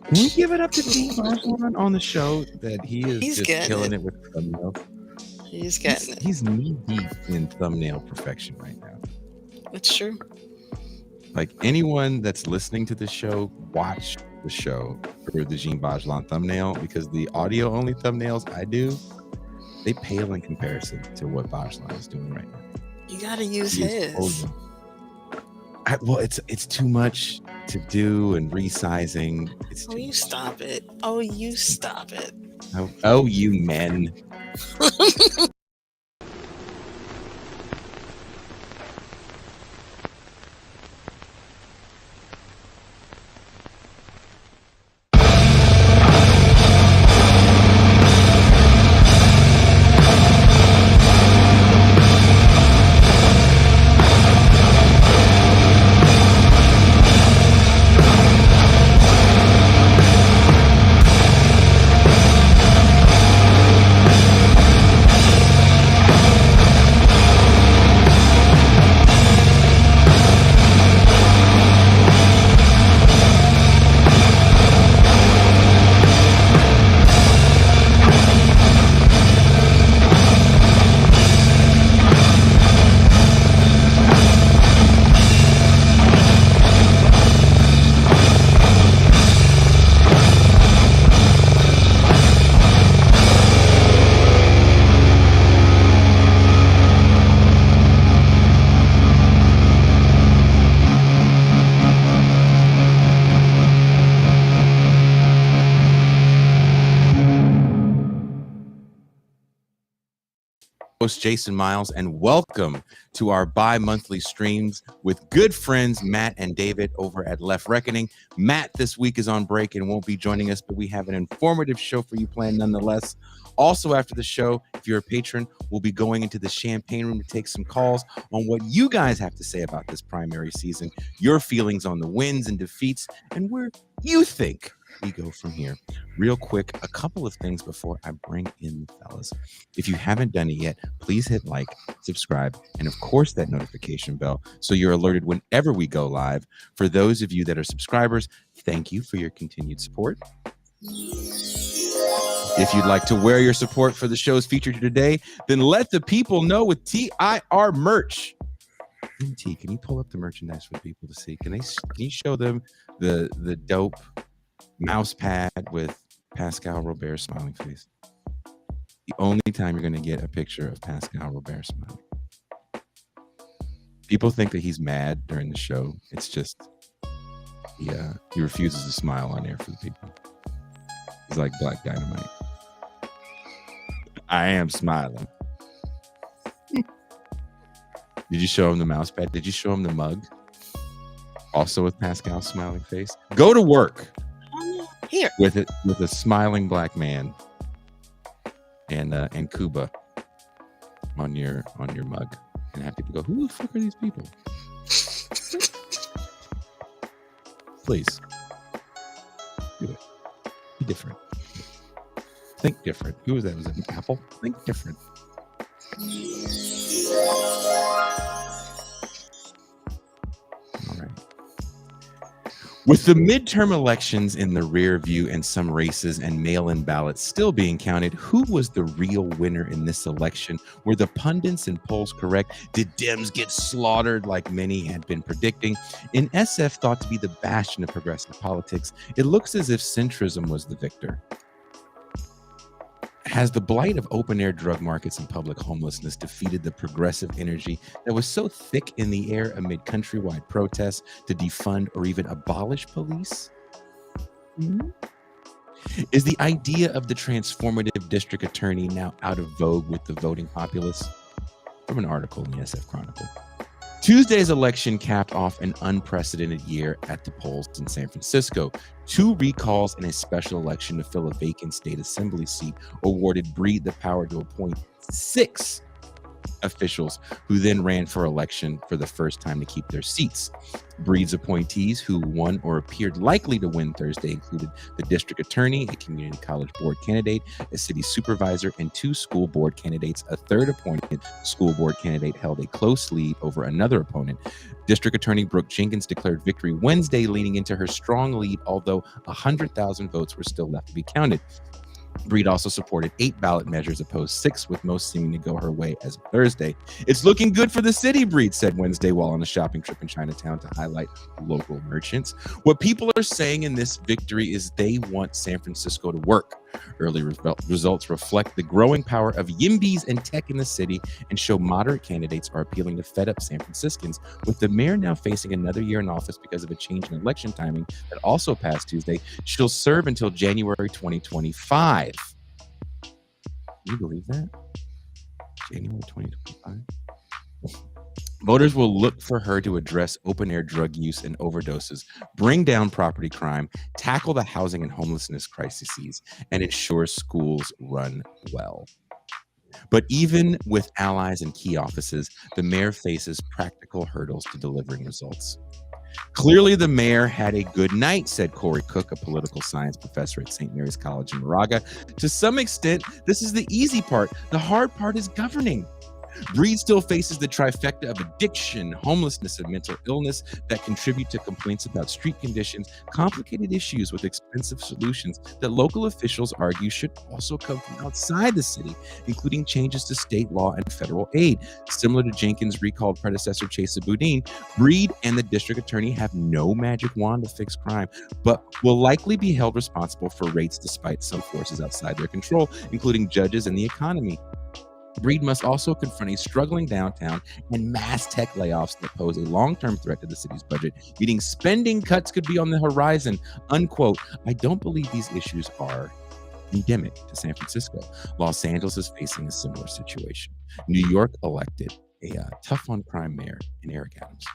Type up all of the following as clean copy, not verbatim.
Can we give it up to Gene Bajlan on the show that he is He's just killing it with thumbnails? He's getting it. He's knee deep in thumbnail perfection right now. It's true. Like anyone that's listening to this show, watch the show for the Gene Bajlan thumbnail, because the audio only thumbnails I do, they pale in comparison to what Bajlan is doing right now. You gotta use his. Well, it's too much to do and resizing. You stop it. Oh, you stop it. Oh, you men. Host Jason Miles, and welcome to our bi-monthly streams with good friends Matt and David over at Left Reckoning. Matt this week is on break and won't be joining us, but we have an informative show for you planned nonetheless. Also after the show, if you're a patron, we'll be going into the champagne room to take some calls on what you guys have to say about this primary season, your feelings on the wins and defeats, and where you think we go from here. Real quick, a couple of things before I bring in the fellas. If you haven't done it yet, please hit like, subscribe, and of course that notification bell so you're alerted whenever we go live. For those of you that are subscribers, thank you for your continued support. If you'd like to wear your support for the shows featured today, then let the people know with TIR merch. MT, can you pull up the merchandise for people to see? Can you show them the dope mouse pad with Pascal Robert's smiling face? The only time you're going to get a picture of Pascal Robert smiling. People think that he's mad during the show. It's just he refuses to smile on air for the people. He's like Black Dynamite. I am smiling. Did you show him the mouse pad? Did you show him the mug? Also with Pascal's smiling face. Go to work. Here with a smiling black man and Cuba on your mug, and have people go, who the fuck are these people? Please do it. Be different. Think different. Who was that? Was it Apple? Think different. All right. With the midterm elections in the rear view and some races and mail-in ballots still being counted, who was the real winner in this election? Were the pundits and polls correct? Did Dems get slaughtered like many had been predicting? In SF thought to be the bastion of progressive politics, it looks as if centrism was the victor. Has the blight of open-air drug markets and public homelessness defeated the progressive energy that was so thick in the air amid countrywide protests to defund or even abolish police? Mm-hmm. Is the idea of the transformative district attorney now out of vogue with the voting populace? From an article in the SF Chronicle. Tuesday's election capped off an unprecedented year at the polls in San Francisco. 2 recalls and a special election to fill a vacant state assembly seat awarded Breed the power to appoint 6 officials who then ran for election for the first time to keep their seats. Breed's appointees who won or appeared likely to win Thursday included the district attorney, a community college board candidate, a city supervisor, and 2 school board candidates. A third appointed school board candidate held a close lead over another opponent. District Attorney Brooke Jenkins declared victory Wednesday, leaning into her strong lead, although 100,000 votes were still left to be counted. Breed also supported 8 ballot measures, opposed 6, with most seeming to go her way as of Thursday. It's looking good for the city, Breed said Wednesday while on a shopping trip in Chinatown to highlight local merchants. What people are saying in this victory is they want San Francisco to work. Early results reflect the growing power of YIMBYs and tech in the city and show moderate candidates are appealing to fed-up San Franciscans, with the mayor now facing another year in office because of a change in election timing that also passed Tuesday. She'll serve until January 2025. Can you believe that? January 2025? Voters will look for her to address open-air drug use and overdoses, bring down property crime, tackle the housing and homelessness crises, and ensure schools run well. But even with allies in key offices, the mayor faces practical hurdles to delivering results. Clearly, the mayor had a good night, said Corey Cook, a political science professor at St. Mary's College in Moraga. To some extent, this is the easy part. The hard part is governing. Breed still faces the trifecta of addiction, homelessness, and mental illness that contribute to complaints about street conditions, complicated issues with expensive solutions that local officials argue should also come from outside the city, including changes to state law and federal aid. Similar to Jenkins' recalled predecessor Chesa Boudin, Breed and the district attorney have no magic wand to fix crime, but will likely be held responsible for rates despite some forces outside their control, including judges and the economy. Breed must also confront a struggling downtown and mass tech layoffs that pose a long-term threat to the city's budget, meaning spending cuts could be on the horizon, unquote. I don't believe these issues are endemic to San Francisco. Los Angeles is facing a similar situation. New York elected a tough-on-crime mayor in Eric Adams.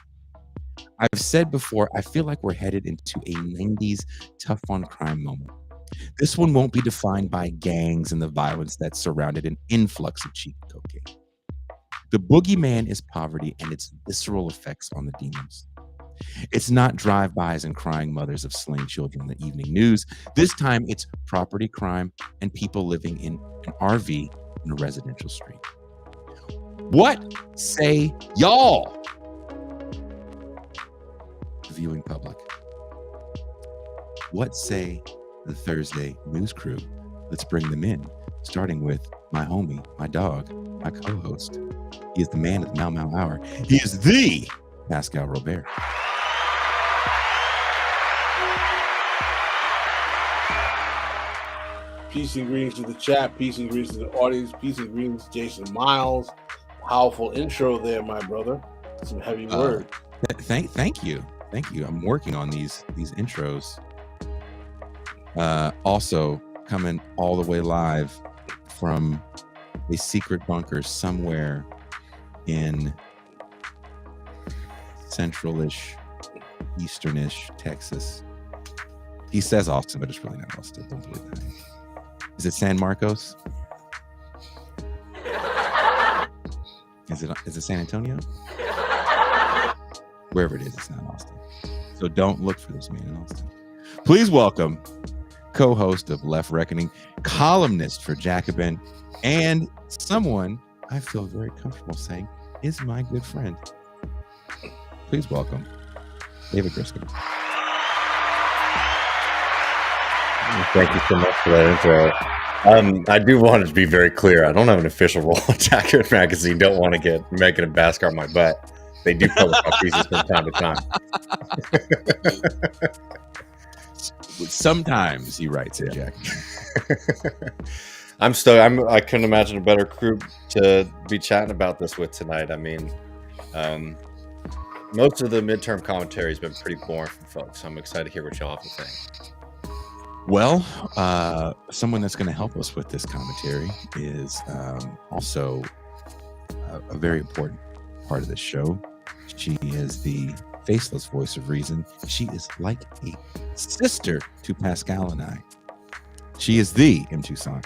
I've said before, I feel like we're headed into a 90s tough-on-crime moment. This one won't be defined by gangs and the violence that surrounded an influx of cheap cocaine. The boogeyman is poverty and its visceral effects on the demons. It's not drive-bys and crying mothers of slain children in the evening news. This time, it's property crime and people living in an RV in a residential street. What say y'all, the viewing public? What say the Thursday news crew? Let's bring them in, starting with my homie, my dog, my co-host. He is the man of the Mau Mau Hour. He is the Pascal Robert. Peace and greetings to the chat. Peace and greetings to the audience. Peace and greetings, Jason Miles. Powerful intro there, my brother. Some heavy words. Thank you. I'm working on these intros. Also coming all the way live from a secret bunker somewhere in central-ish, eastern-ish Texas. He says Austin, but it's really not Austin. Don't believe that. Is it San Marcos? Is it San Antonio? Wherever it is, it's not Austin. So don't look for this man in Austin. Please welcome co-host of Left Reckoning, columnist for Jacobin, and someone I feel very comfortable saying is my good friend. Please welcome David Griscom. Thank you so much for that intro. I do want it to be very clear. I don't have an official role in Jacobin Magazine. Don't want to get Megan and Basker on my butt. They do publish my pieces from time to time. Sometimes he writes it, Jack. I couldn't imagine a better crew to be chatting about this with tonight. I mean, most of the midterm commentary has been pretty boring from folks. So I'm excited to hear what y'all have to say. Well, someone that's going to help us with this commentary is also a very important part of this show. She is the faceless voice of reason. She is like a sister to Pascal and I. She is the M. Tucson.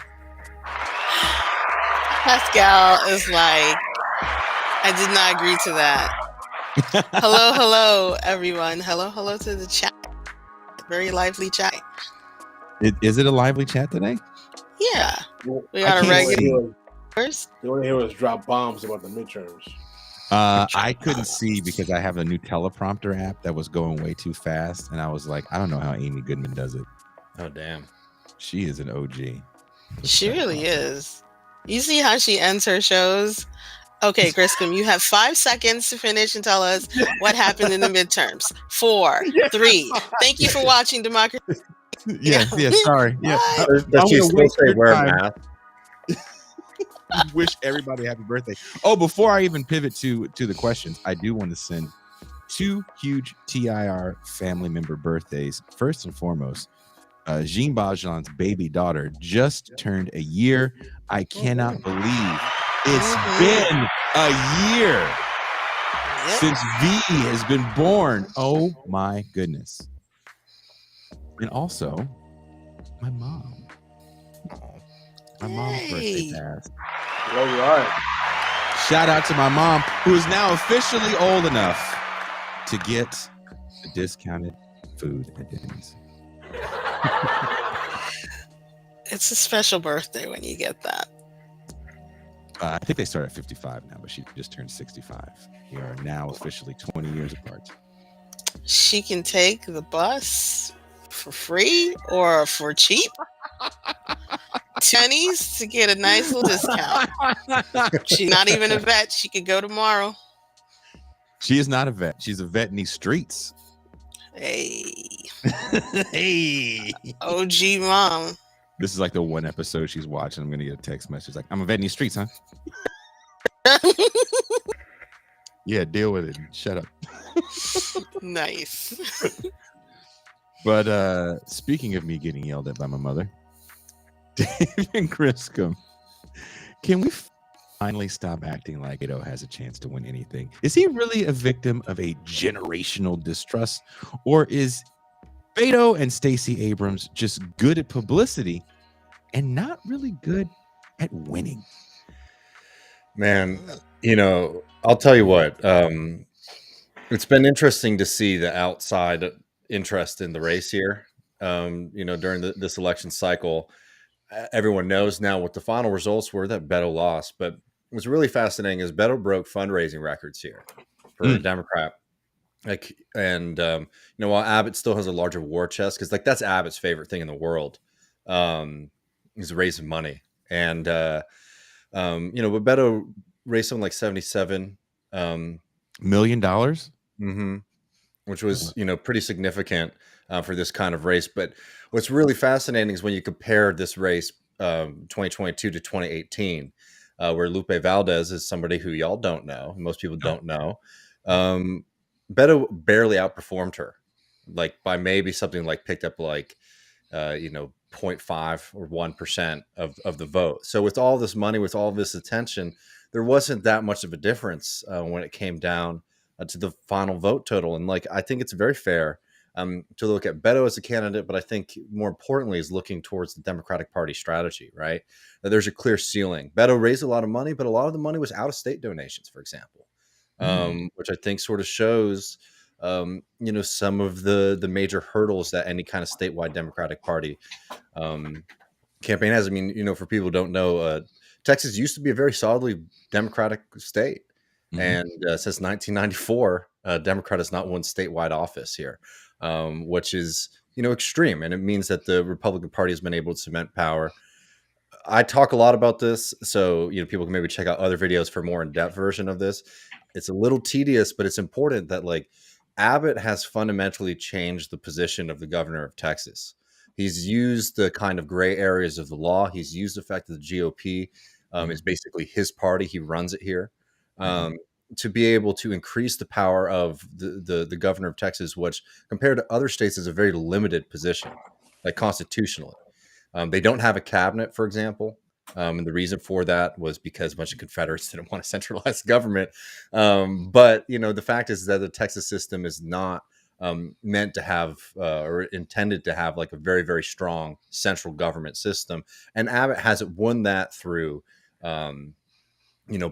Pascal is like I did not agree to that. Hello, everyone. Hello to the chat. Very lively chat. Is it a lively chat today? Yeah. We I got a can't regular. They want to hear us drop bombs about the midterms. I couldn't see because I have a new teleprompter app that was going way too fast, and I was like, I don't know how Amy Goodman does it. Oh damn, she is an OG. She really is. You see how she ends her shows? Okay, Griscom, you have 5 seconds to finish and tell us what happened in the midterms. 4, 3. Thank you for watching Democracy. Yeah, sorry. Yeah. Does she still say wear a mask? Wish everybody happy birthday. Oh, before I even pivot to the questions, I do want to send 2 huge TIR family member birthdays. First and foremost, Jean Valjean's baby daughter just turned a year. I cannot believe it's been a year since V has been born. Oh my goodness. And also, my mom. My mom's birthday passed. All right. Shout out to my mom, who is now officially old enough to get the discounted food at Denny's. It's a special birthday when you get that. I think they start at 55 now, but she just turned 65. We are now officially 20 years apart. She can take the bus for free or for cheap. Denny's to get a nice little discount. She's not even a vet. She could go tomorrow. She is not a vet. She's a vet in these streets. Hey. Hey. OG mom. This is like the one episode she's watching. I'm going to get a text message like, I'm a vet in these streets, huh? Yeah, deal with it. Shut up. Nice. But speaking of me getting yelled at by my mother, David Griscom, can we finally stop acting like Beto has a chance to win anything? Is he really a victim of a generational distrust, or is Beto and Stacey Abrams just good at publicity and not really good at winning? Man, I'll tell you what. It's been interesting to see the outside interest in the race here. During this election cycle, everyone knows now what the final results were, that Beto lost. But what's really fascinating is Beto broke fundraising records here for a Democrat. While Abbott still has a larger war chest, because that's Abbott's favorite thing in the world, is raising money. And but Beto raised something like $77 million, which was pretty significant for this kind of race. But what's really fascinating is when you compare this race 2022 to 2018, where Lupe Valdez is somebody who y'all don't know, most people don't know. Beto barely outperformed her, by maybe something picked up 0.5 or 1% of the vote. So with all this money, with all this attention, there wasn't that much of a difference when it came down to the final vote total. And I think it's very fair to look at Beto as a candidate, but I think more importantly is looking towards the Democratic Party strategy, right? That there's a clear ceiling. Beto raised a lot of money, but a lot of the money was out of state donations, for example, which I think sort of shows, some of the major hurdles that any kind of statewide Democratic Party campaign has. I mean, for people who don't know, Texas used to be a very solidly Democratic state. And since 1994, Democrat has not won statewide office here, which is, extreme. And it means that the Republican Party has been able to cement power. I talk a lot about this, so people can maybe check out other videos for more in-depth version of this. It's a little tedious, but it's important that Abbott has fundamentally changed the position of the governor of Texas. He's used the kind of gray areas of the law. He's used the fact that the GOP is basically his party. He runs it here. To be able to increase the power of the governor of Texas, which compared to other states is a very limited position, constitutionally. They don't have a cabinet, for example. And the reason for that was because a bunch of Confederates didn't want a centralized government. But the fact is that the Texas system is not meant to have or intended to have a very, very strong central government system. And Abbott hasn't won that through,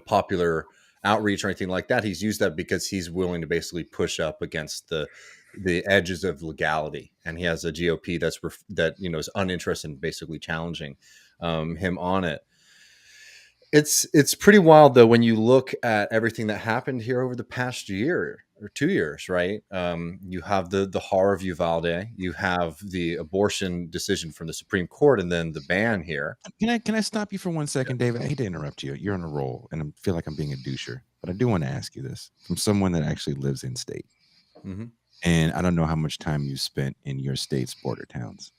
popular outreach or anything like that. He's used that because he's willing to basically push up against the edges of legality, and he has a GOP that is uninterested in basically challenging him on it. It's pretty wild though when you look at everything that happened here over the past year or 2 years, right? You have the horror of Uvalde, you have the abortion decision from the Supreme Court, and then the ban here. Can I stop you for 1 second, David? I hate to interrupt you. You're on a roll, and I feel like I'm being a doucher, but I do want to ask you this from someone that actually lives in state. Mm-hmm. And I don't know how much time you spent in your state's border towns.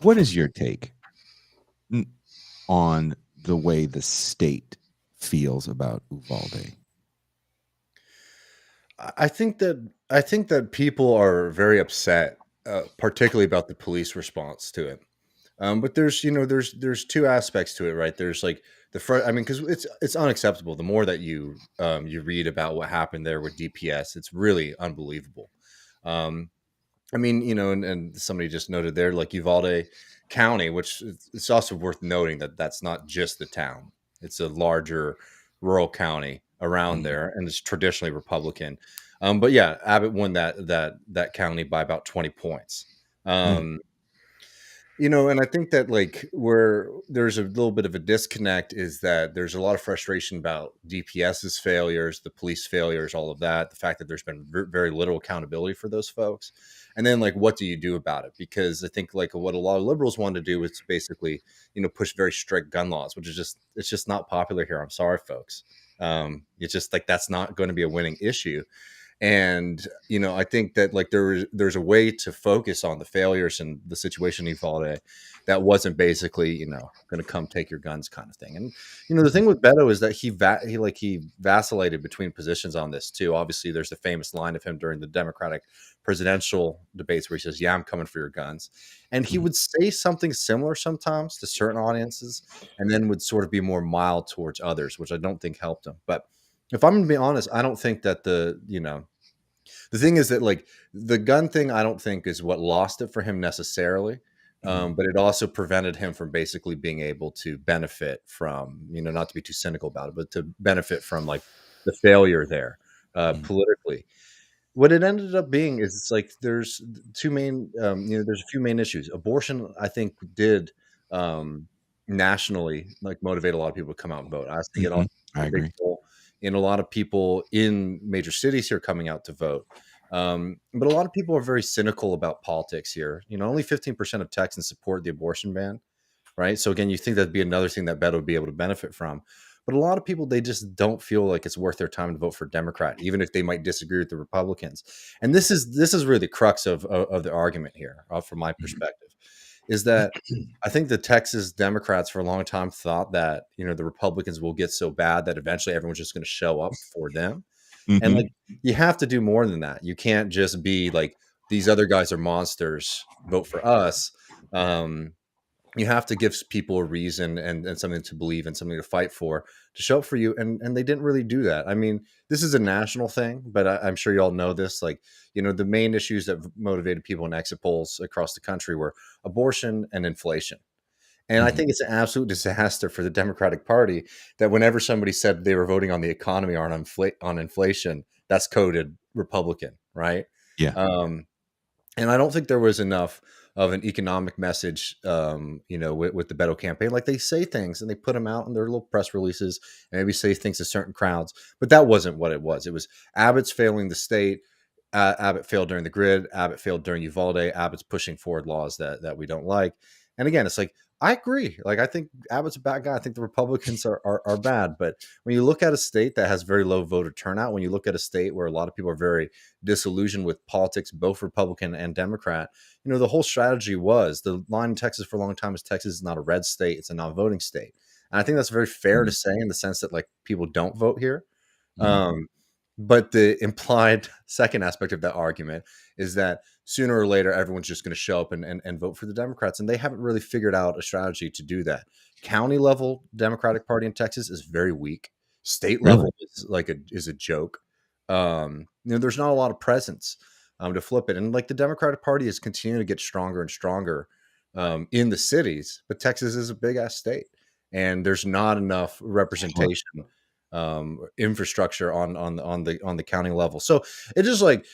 What is your take on the way the state feels about Uvalde? I think that people are very upset, particularly about the police response to it. But there's two aspects to it, right? There's like the front. I mean, because it's unacceptable. The more that you read about what happened there with DPS, it's really unbelievable. I mean, and somebody just noted there, like Uvalde County, which it's also worth noting that that's not just the town. It's a larger rural county around there, and it's traditionally Republican. But yeah, Abbott won that county by about 20 points. And I think that like where there's a little bit of a disconnect is that there's a lot of frustration about DPS's failures, the police failures, all of that, the fact that there's been very little accountability for those folks. And then like, what do you do about it? Because I think like what a lot of liberals want to do is basically, push very strict gun laws, which is it's just not popular here. I'm sorry, folks. It's just like, that's not going to be a winning issue. And, I think that like there's a way to focus on the failures and the situation in Uvalde that wasn't basically, going to come take your guns kind of thing. And, the thing with Beto is that he vacillated between positions on this too. Obviously there's the famous line of him during the Democratic presidential debates where he says, yeah, I'm coming for your guns. And he would say something similar sometimes to certain audiences and then would sort of be more mild towards others, which I don't think helped him. But if I'm going to be honest, I don't think that the thing is that like the gun thing, I don't think is what lost it for him necessarily. But it also prevented him from basically being able to benefit from, not to be too cynical about it, but to benefit from like the failure there politically. What it ended up being is it's like there's two main, there's a few main issues. Abortion, I think, did nationally like motivate a lot of people to come out and vote. I think it also I agree. In a lot of people in major cities here coming out to vote. But a lot of people are very cynical about politics here. Only 15% of Texans support the abortion ban, right? So again, you think that'd be another thing that Beto would be able to benefit from. But a lot of people, they just don't feel like it's worth their time to vote for Democrat, even if they might disagree with the Republicans. And this is really the crux of the argument here, from my perspective, is that I think the Texas Democrats for a long time thought that, the Republicans will get so bad that eventually everyone's just going to show up for them. And like, you have to do more than that. You can't just be like, these other guys are monsters, vote for us. You have to give people a reason and something to believe and something to fight for, to show up for you. And they didn't really do that. I mean, this is a national thing, but I'm sure you all know this. Like, the main issues that motivated people in exit polls across the country were abortion and inflation. And I think it's an absolute disaster for the Democratic Party that whenever somebody said they were voting on the economy or on inflation, that's coded Republican, right? Yeah. And I don't think there was enough of an economic message, with the Beto campaign. Like, they say things and they put them out in their little press releases and maybe say things to certain crowds, but that wasn't what it was. It was Abbott's failing the state. Abbott failed during the grid. Abbott failed during Uvalde. Abbott's pushing forward laws that we don't like. And again, it's like, I agree. Like, I think Abbott's a bad guy. I think the Republicans are bad. But when you look at a state that has very low voter turnout, when you look at a state where a lot of people are very disillusioned with politics, both Republican and Democrat, the whole strategy was the line in Texas for a long time is Texas is not a red state. It's a non-voting state. And I think that's very fair to say in the sense that like people don't vote here. But the implied second aspect of that argument is that sooner or later, everyone's just going to show up and vote for the Democrats. And they haven't really figured out a strategy to do that. County level Democratic Party in Texas is very weak. State level is a joke. There's not a lot of presence to flip it. And like the Democratic Party is continuing to get stronger and stronger in the cities, but Texas is a big ass state. and there's not enough representation, infrastructure on the county level. So it's just like,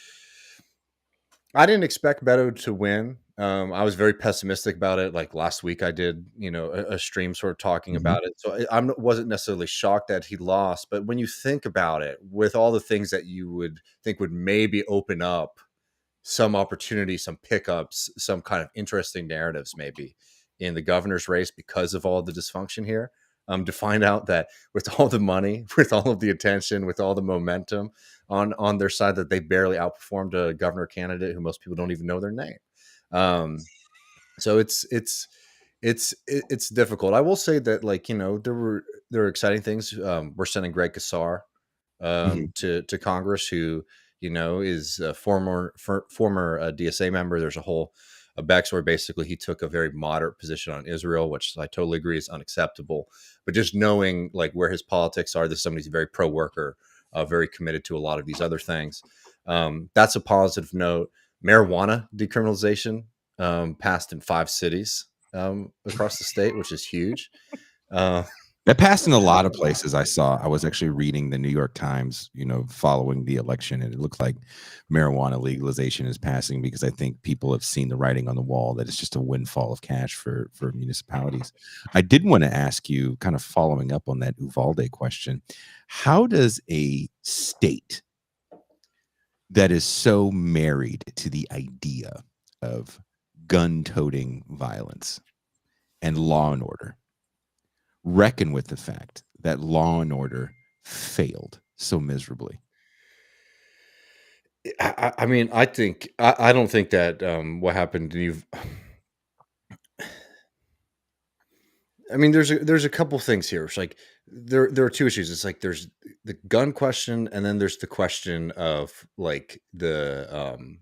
I didn't expect Beto to win. I was very pessimistic about it. Like last week, I did, a stream sort of talking about it. So I wasn't necessarily shocked that he lost. But when you think about it, with all the things that you would think would maybe open up some opportunity, some pickups, some kind of interesting narratives, maybe in the governor's race because of all the dysfunction here, to find out that with all the money, with all of the attention, with all the momentum on their side, that they barely outperformed a governor candidate who most people don't even know their name. So it's difficult. I will say that, like, there were exciting things. We're sending Greg Casar to Congress, who is a former DSA member. There's a whole backstory. Basically, he took a very moderate position on Israel, which I totally agree is unacceptable. But just knowing like where his politics are, this is somebody who's very pro-worker, very committed to a lot of these other things. That's a positive note. Marijuana decriminalization passed in 5 cities across the state, which is huge. That passed in a lot of places. I was actually reading the New York Times, following the election, and it looks like marijuana legalization is passing, because I think people have seen the writing on the wall that it's just a windfall of cash for municipalities. I did want to ask you, kind of following up on that Uvalde question, how does a state that is so married to the idea of gun-toting violence and law and order reckon with the fact that law and order failed so miserably? I mean, I don't think that what happened I mean, there's a couple things here. It's like there are 2 issues. It's like there's the gun question, and then there's the question of like the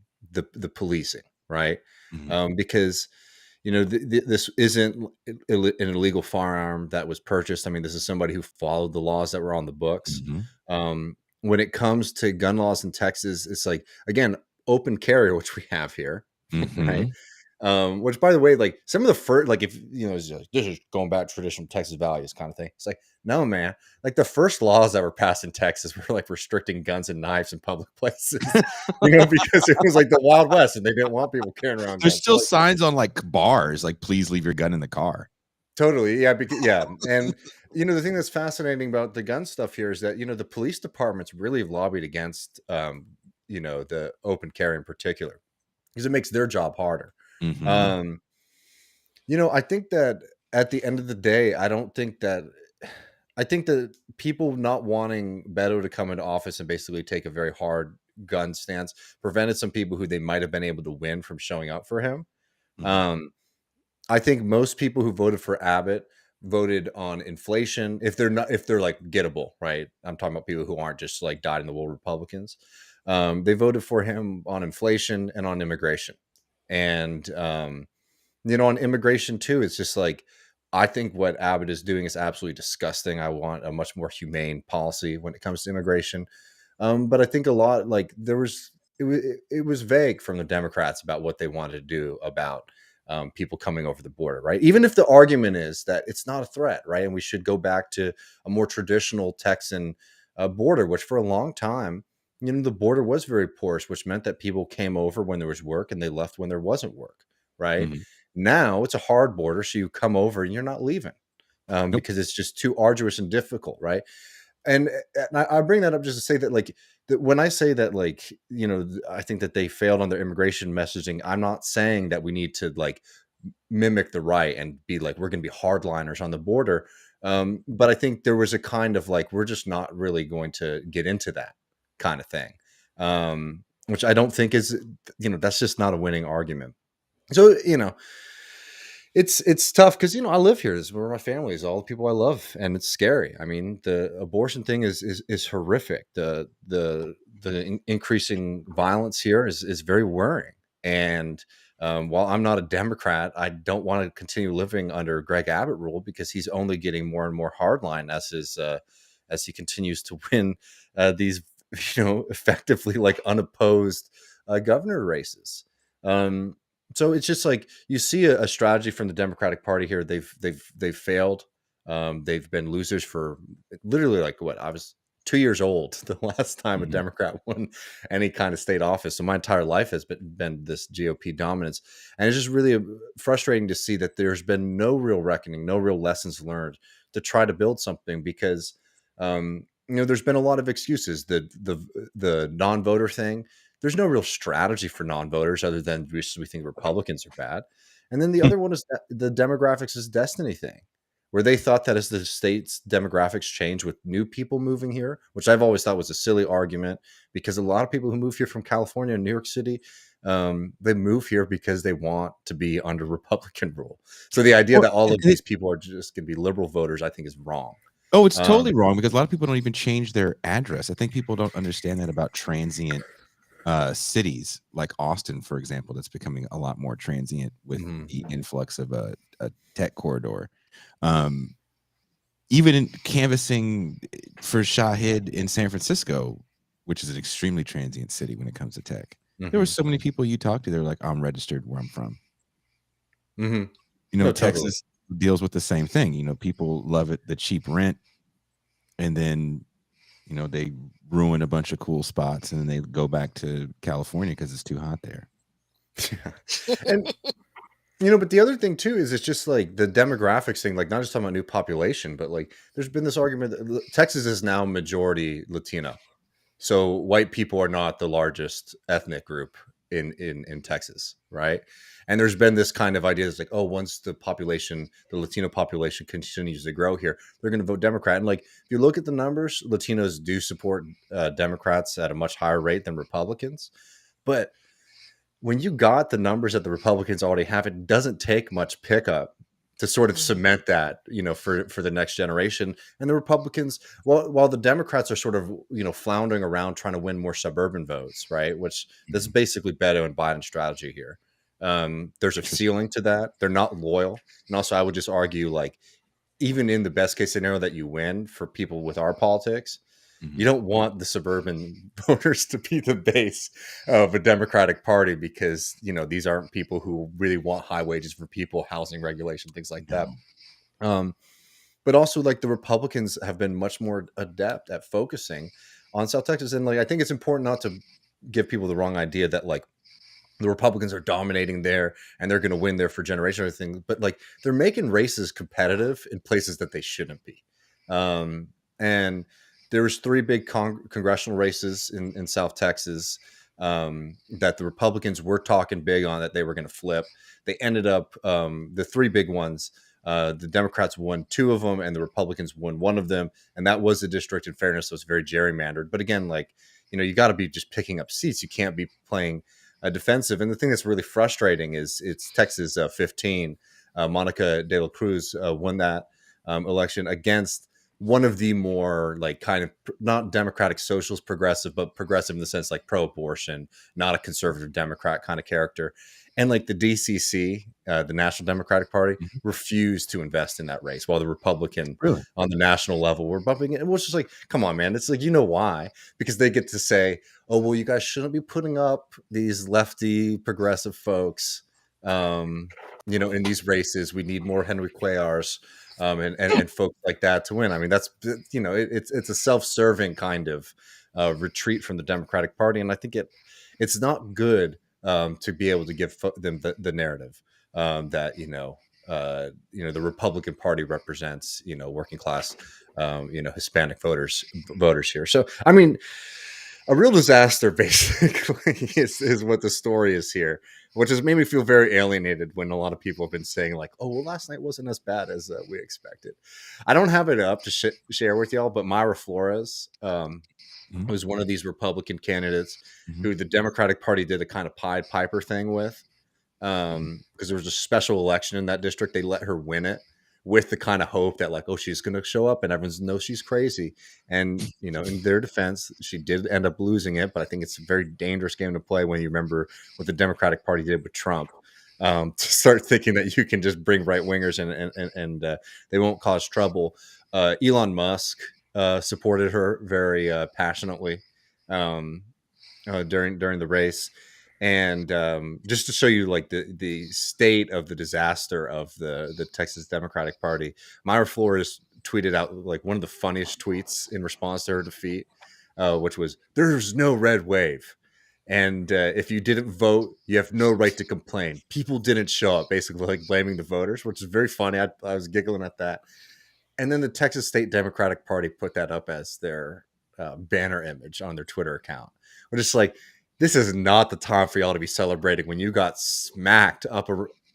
policing, right? Because this isn't an illegal firearm that was purchased. I mean, this is somebody who followed the laws that were on the books. When it comes to gun laws in Texas, it's like, again, open carry, which we have here, right? Which, by the way, like some of the first, like, if this is going back to traditional Texas values kind of thing. It's like, no, man, like the first laws that were passed in Texas were like restricting guns and knives in public places, because it was like the Wild West and they didn't want people carrying around There's guns. still signs on like bars, like, please leave your gun in the car. Totally. Yeah. And, the thing that's fascinating about the gun stuff here is that, the police departments really have lobbied against, the open carry in particular, because it makes their job harder. I think that at the end of the day, I think that people not wanting Beto to come into office and basically take a very hard gun stance prevented some people who they might have been able to win from showing up for him. I think most people who voted for Abbott voted on inflation. If they're like gettable, right? I'm talking about people who aren't just like dyed in the wool Republicans. They voted for him on inflation and on immigration. And, on immigration too, it's just like, I think what Abbott is doing is absolutely disgusting. I want a much more humane policy when it comes to immigration. But I think a lot, like it was vague from the Democrats about what they wanted to do about people coming over the border, right? Even if the argument is that it's not a threat, right? And we should go back to a more traditional Texan border, which for a long time, the border was very porous, which meant that people came over when there was work and they left when there wasn't work, right? Now it's a hard border, so you come over and you're not leaving because it's just too arduous and difficult, right? And I bring that up just to say that, like, when I say that, like, I think that they failed on their immigration messaging, I'm not saying that we need to like mimic the right and be like, we're going to be hardliners on the border. But I think there was a kind of like, we're just not really going to get into that kind of thing, which I don't think is, that's just not a winning argument. So, it's tough because, I live here. This is where my family is, all the people I love, and it's scary. I mean, the abortion thing is horrific. The increasing violence here is very worrying. And while I'm not a Democrat, I don't want to continue living under Greg Abbott rule, because he's only getting more and more hardline as he continues to win these, effectively like unopposed governor races. So it's just like, you see a strategy from the Democratic Party here. They've failed They've been losers for literally like what I was 2 years old the last time a Democrat won any kind of state office. So my entire life has been this GOP dominance, and it's just really frustrating to see that there's been no real reckoning, no real lessons learned to try to build something because. There's been a lot of excuses. The non-voter thing. There's no real strategy for non-voters other than we think Republicans are bad. And then the other one is the demographics is destiny thing, where they thought that as the state's demographics change with new people moving here, which I've always thought was a silly argument because a lot of people who move here from California and New York City, they move here because they want to be under Republican rule. So the idea that all of these people are just going to be liberal voters, I think, is wrong. Oh, it's totally wrong because a lot of people don't even change their address. I think people don't understand that about transient cities like Austin, for example, that's becoming a lot more transient with the influx of a tech corridor. Even in canvassing for Shahid in San Francisco, which is an extremely transient city when it comes to tech, there were so many people you talk to, they're like, I'm registered where I'm from. Texas deals with the same thing. People love it, the cheap rent, and then they ruin a bunch of cool spots and then they go back to California because it's too hot there. And but the other thing too is it's just like the demographics thing, like not just talking about new population, but like there's been this argument that Texas is now majority Latino. So white people are not the largest ethnic group in Texas, right? And there's been this kind of idea that's like, oh, once the Latino population continues to grow here, they're going to vote Democrat. And like, if you look at the numbers, Latinos do support Democrats at a much higher rate than Republicans. But when you got the numbers that the Republicans already have, it doesn't take much pickup to sort of cement that, for the next generation. And the Republicans, while the Democrats are sort of, floundering around trying to win more suburban votes, right? Which that's basically Beto and Biden's strategy here. There's a ceiling to that. They're not loyal. And also I would just argue, like, even in the best case scenario that you win for people with our politics, you don't want the suburban voters to be the base of a Democratic Party because, these aren't people who really want high wages for people, housing regulation, things like that. But also, like, the Republicans have been much more adept at focusing on South Texas. And, like, I think it's important not to give people the wrong idea that, like, the Republicans are dominating there and they're going to win there for generations or everything. But, like, they're making races competitive in places that they shouldn't be. And there was 3 big congressional races in South Texas that the Republicans were talking big on that they were going to flip. They ended up the 3 big ones. The Democrats won 2 of them and the Republicans won 1 of them. And that was the district, in fairness, so it's very gerrymandered. But again, like, you got to be just picking up seats. You can't be playing defensive. And the thing that's really frustrating is it's Texas 15. Monica de la Cruz won that election against one of the more, like, kind of not Democratic socialist progressive, but progressive in the sense like pro-abortion, not a conservative Democrat kind of character. And like the DCC, the National Democratic Party, refused to invest in that race, while the Republican on the national level were bumping it. It was just like, come on, man. It's like, why? Because they get to say, oh, well, you guys shouldn't be putting up these lefty progressive folks, in these races. We need more Henry Cuellar's. And folks like that to win. I mean, that's, it's a self-serving kind of retreat from the Democratic Party. And I think it's not good to be able to give them the narrative that, the Republican Party represents, working class, Hispanic voters here. So, I mean, a real disaster basically is what the story is here, which has made me feel very alienated when a lot of people have been saying like, oh, well, last night wasn't as bad as we expected. I don't have it up to share with y'all, but Myra Flores was one of these Republican candidates who the Democratic Party did a kind of Pied Piper thing with, because there was a special election in that district. They let her win it with the kind of hope that, like, oh, she's going to show up and everyone knows she's crazy. And, in their defense, she did end up losing it. But I think it's a very dangerous game to play when you remember what the Democratic Party did with Trump, to start thinking that you can just bring right wingers and they won't cause trouble. Elon Musk supported her very passionately during the race. And just to show you like the state of the disaster of the Texas Democratic Party, Myra Flores tweeted out like one of the funniest tweets in response to her defeat, which was, "There's no red wave. And if you didn't vote, you have no right to complain. People didn't show up," basically like blaming the voters, which is very funny. I was giggling at that. And then the Texas State Democratic Party put that up as their banner image on their Twitter account. We're just like, this is not the time for y'all to be celebrating when you got smacked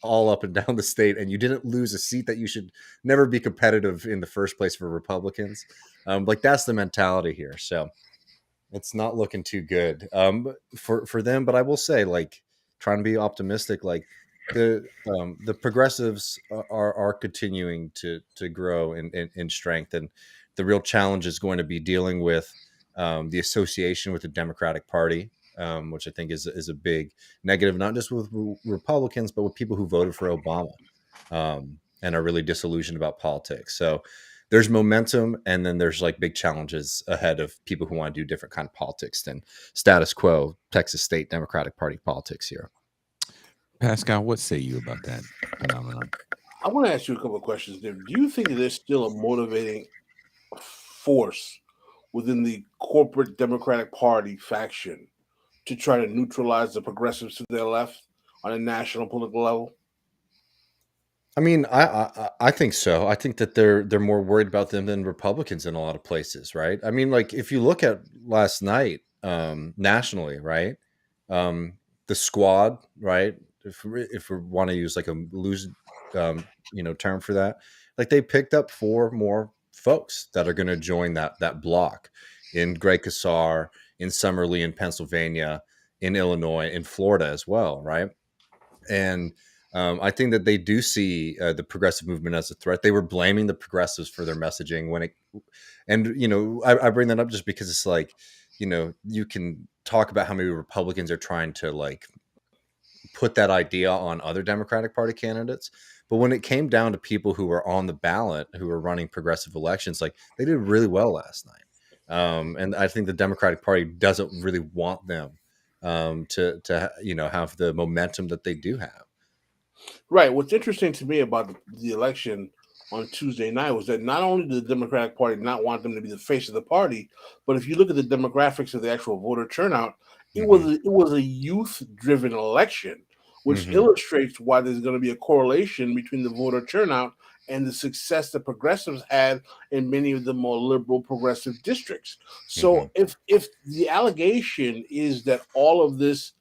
all up and down the state and you didn't lose a seat that you should never be competitive in the first place for Republicans. Like that's the mentality here. So it's not looking too good for them. But I will say, like, trying to be optimistic, like the progressives are continuing to grow in strength, and the real challenge is going to be dealing with the association with the Democratic Party, which I think is a big negative, not just with Republicans, but with people who voted for Obama and are really disillusioned about politics. So there's momentum, and then there's like big challenges ahead of people who want to do different kind of politics than status quo Texas State Democratic Party politics here. Pascal, what say you about that phenomenon? I want to ask you a couple of questions there. Do you think there's still a motivating force within the corporate Democratic Party faction to try to neutralize the progressives to their left on a national political level? I mean, I think so. I think that they're more worried about them than Republicans in a lot of places, right? I mean, like if you look at last night nationally, right? The squad, right? If we want to use like a loose, term for that, like they picked up 4 more folks that are going to join that block in Greg Casar, in Summerlee, in Pennsylvania, in Illinois, in Florida as well, right? And I think that they do see the progressive movement as a threat. They were blaming the progressives for their messaging I bring that up just because it's like, you can talk about how many Republicans are trying to like put that idea on other Democratic Party candidates. But when it came down to people who were on the ballot, who were running progressive elections, like they did really well last night. And I think the Democratic Party doesn't really want them to have the momentum that they do have. Right. What's interesting to me about the election on Tuesday night was that not only did the Democratic Party not want them to be the face of the party, but if you look at the demographics of the actual voter turnout, it was a youth-driven election, which illustrates why there's going to be a correlation between the voter turnout and the success that progressives had in many of the more liberal progressive districts. So if the allegation is that all of this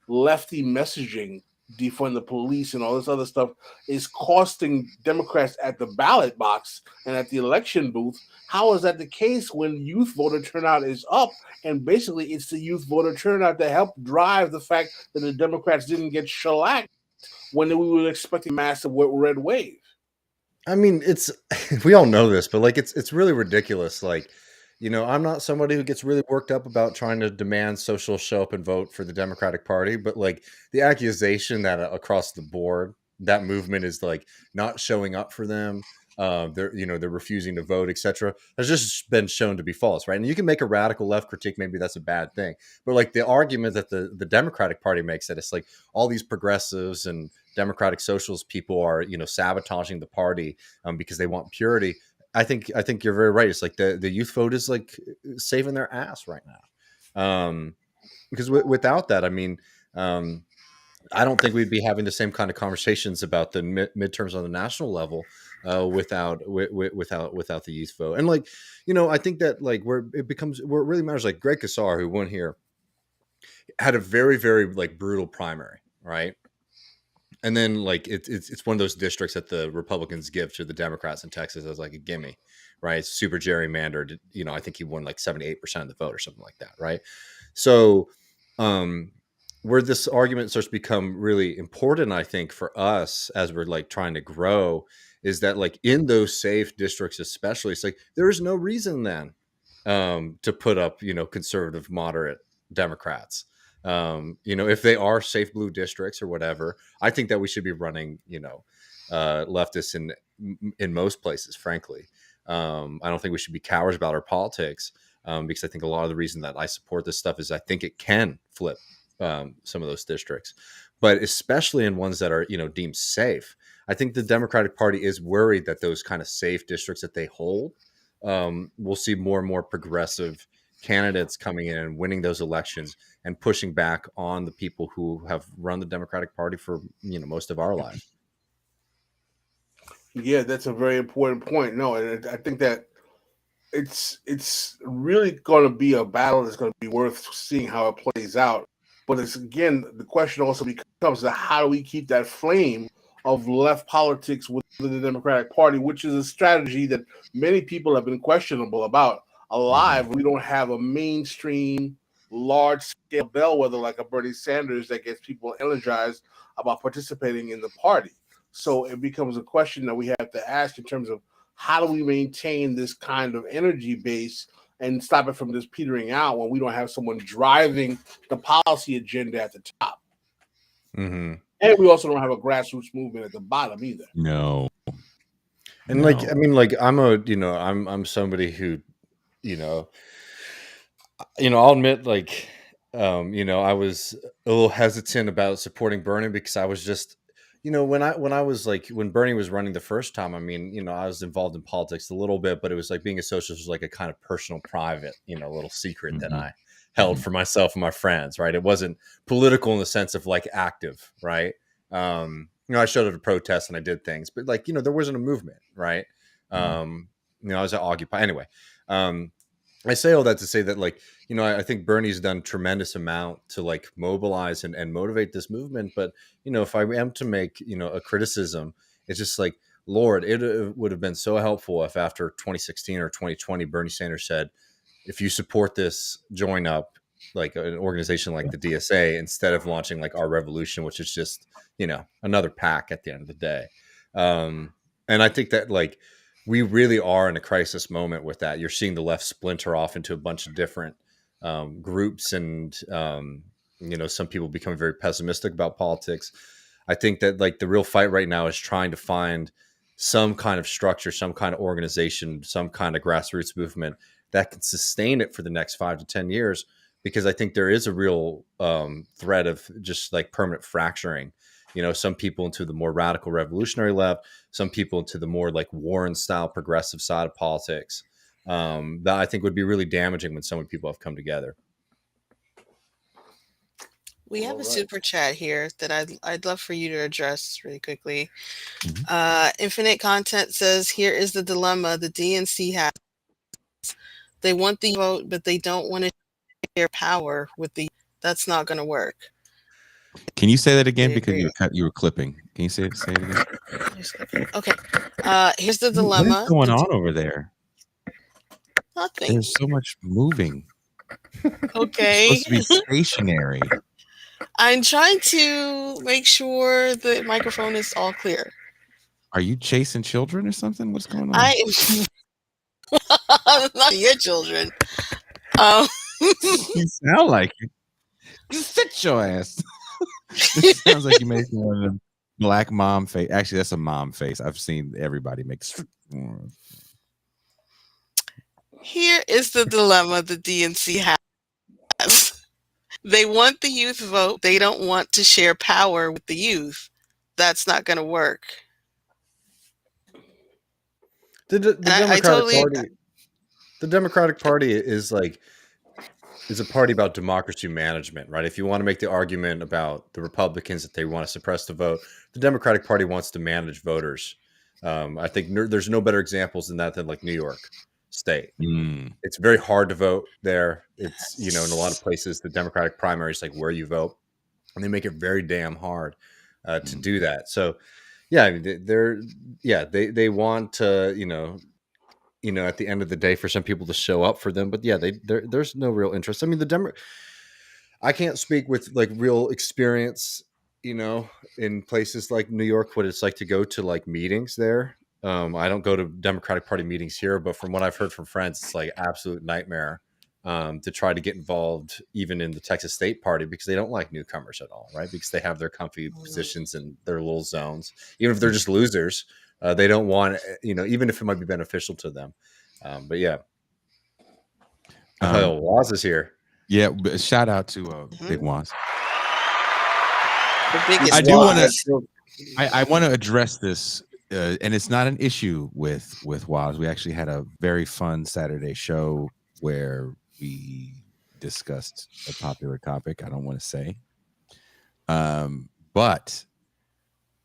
lefty messaging, defund the police and all this other stuff, is costing Democrats at the ballot box and at the election booth, how is that the case when youth voter turnout is up? And basically it's the youth voter turnout that helped drive the fact that the Democrats didn't get shellacked when we were expecting massive red wave. I mean, we all know this, but like it's really ridiculous. Like, I'm not somebody who gets really worked up about trying to demand socials show up and vote for the Democratic Party, but like the accusation that across the board that movement is like not showing up for them, they're refusing to vote, etc., has just been shown to be false, right? And you can make a radical left critique, maybe that's a bad thing, but like the argument that the Democratic Party makes, that it's like all these progressives and Democratic socialist people are sabotaging the party because they want purity. I think you're very right. It's like the youth vote is like saving their ass right now. Because without that, I mean, I don't think we'd be having the same kind of conversations about the midterms on the national level without the youth vote. And like, I think that like where it really matters, like Greg Casar, who won here, had a very, very like brutal primary, right? And then like it's one of those districts that the Republicans give to the Democrats in Texas as like a gimme, right? It's super gerrymandered. I think he won like 78% of the vote or something like that, right? So where this argument starts to become really important, I think, for us as we're like trying to grow, is that like in those safe districts especially, it's like there is no reason then to put up conservative moderate Democrats. If they are safe blue districts or whatever, I think that we should be running, leftists in most places, frankly. I don't think we should be cowards about our politics because I think a lot of the reason that I support this stuff is I think it can flip some of those districts, but especially in ones that are, deemed safe. I think the Democratic Party is worried that those kind of safe districts that they hold, we'll see more and more progressive candidates coming in and winning those elections and pushing back on the people who have run the Democratic Party for most of our lives. Yeah, that's a very important point. No, and I think that it's really going to be a battle that's going to be worth seeing how it plays out. But it's, again, the question also becomes how do we keep that flame of left politics within the Democratic Party, which is a strategy that many people have been questionable about. Alive, we don't have a mainstream, large-scale bellwether like a Bernie Sanders that gets people energized about participating in the party. So it becomes a question that we have to ask in terms of how do we maintain this kind of energy base and stop it from just petering out when we don't have someone driving the policy agenda at the top. Mm-hmm. And we also don't have a grassroots movement at the bottom either. No. And I'm somebody who, I'll admit, I was a little hesitant about supporting Bernie because I was just, when Bernie was running the first time, I was involved in politics a little bit, but it was like being a socialist was like a kind of personal, private, little secret that I held for myself and my friends. Right. It wasn't political in the sense of like active. Right. I showed up to protest and I did things, but there wasn't a movement. Right. I was at Occupy anyway. I say all that to say that, I think Bernie's done a tremendous amount to mobilize and motivate this movement. But, if I am to make, a criticism, it's just Lord, it would have been so helpful if after 2016 or 2020, Bernie Sanders said, if you support this, join up an organization like the DSA instead of launching Our Revolution, which is just, another PAC at the end of the day. And I think that we really are in a crisis moment with that. You're seeing the left splinter off into a bunch of different groups and, some people becoming very pessimistic about politics. I think that the real fight right now is trying to find some kind of structure, some kind of organization, some kind of grassroots movement that can sustain it for the next 5 to 10 years. Because I think there is a real threat of just permanent fracturing. Some people into the more radical revolutionary left, some people into the more Warren style progressive side of politics. That I think would be really damaging when so many people have come together. We have a super chat here that I'd love for you to address really quickly. Infinite Content says, here is the dilemma the DNC has. They want the vote, but they don't want to share power with the. That's not going to work. Can you say that again? Because you were clipping. Can you say it again? Okay. Here's the dilemma. What's going on over there? Nothing. There's so much moving. Okay. It's supposed to be stationary. I'm trying to make sure the microphone is all clear. Are you chasing children or something? What's going on? I'm not your children. You sound like it. Just sit your ass. It sounds like you're making one of them black mom face. Actually, that's a mom face. I've seen everybody make. Here is the dilemma the DNC has. They want the youth vote. They don't want to share power with the youth. That's not going to work. The Democratic Party is a party about democracy management, right? If you want to make the argument about the Republicans that they want to suppress the vote, the Democratic Party wants to manage voters. I think there's no better examples than that than New York State. It's very hard to vote there. It's, in a lot of places, the Democratic primary is where you vote, and they make it very damn hard to do that. So, yeah, they want to, at the end of the day, for some people to show up for them, but yeah, there's no real interest. I mean, I can't speak with real experience, in places like New York, what it's like to go to meetings there. I don't go to Democratic Party meetings here, but from what I've heard from friends, it's absolute nightmare to try to get involved even in the Texas State Party because they don't like newcomers at all, right? Because they have their comfy positions in their little zones, even if they're just losers. They don't want, even if it might be beneficial to them. But yeah. Waz is here. Yeah. Shout out to Big Waz. The biggest I do want to. loss. I want to address this, and it's not an issue with Woz. We actually had a very fun Saturday show where we discussed a popular topic. I don't want to say, but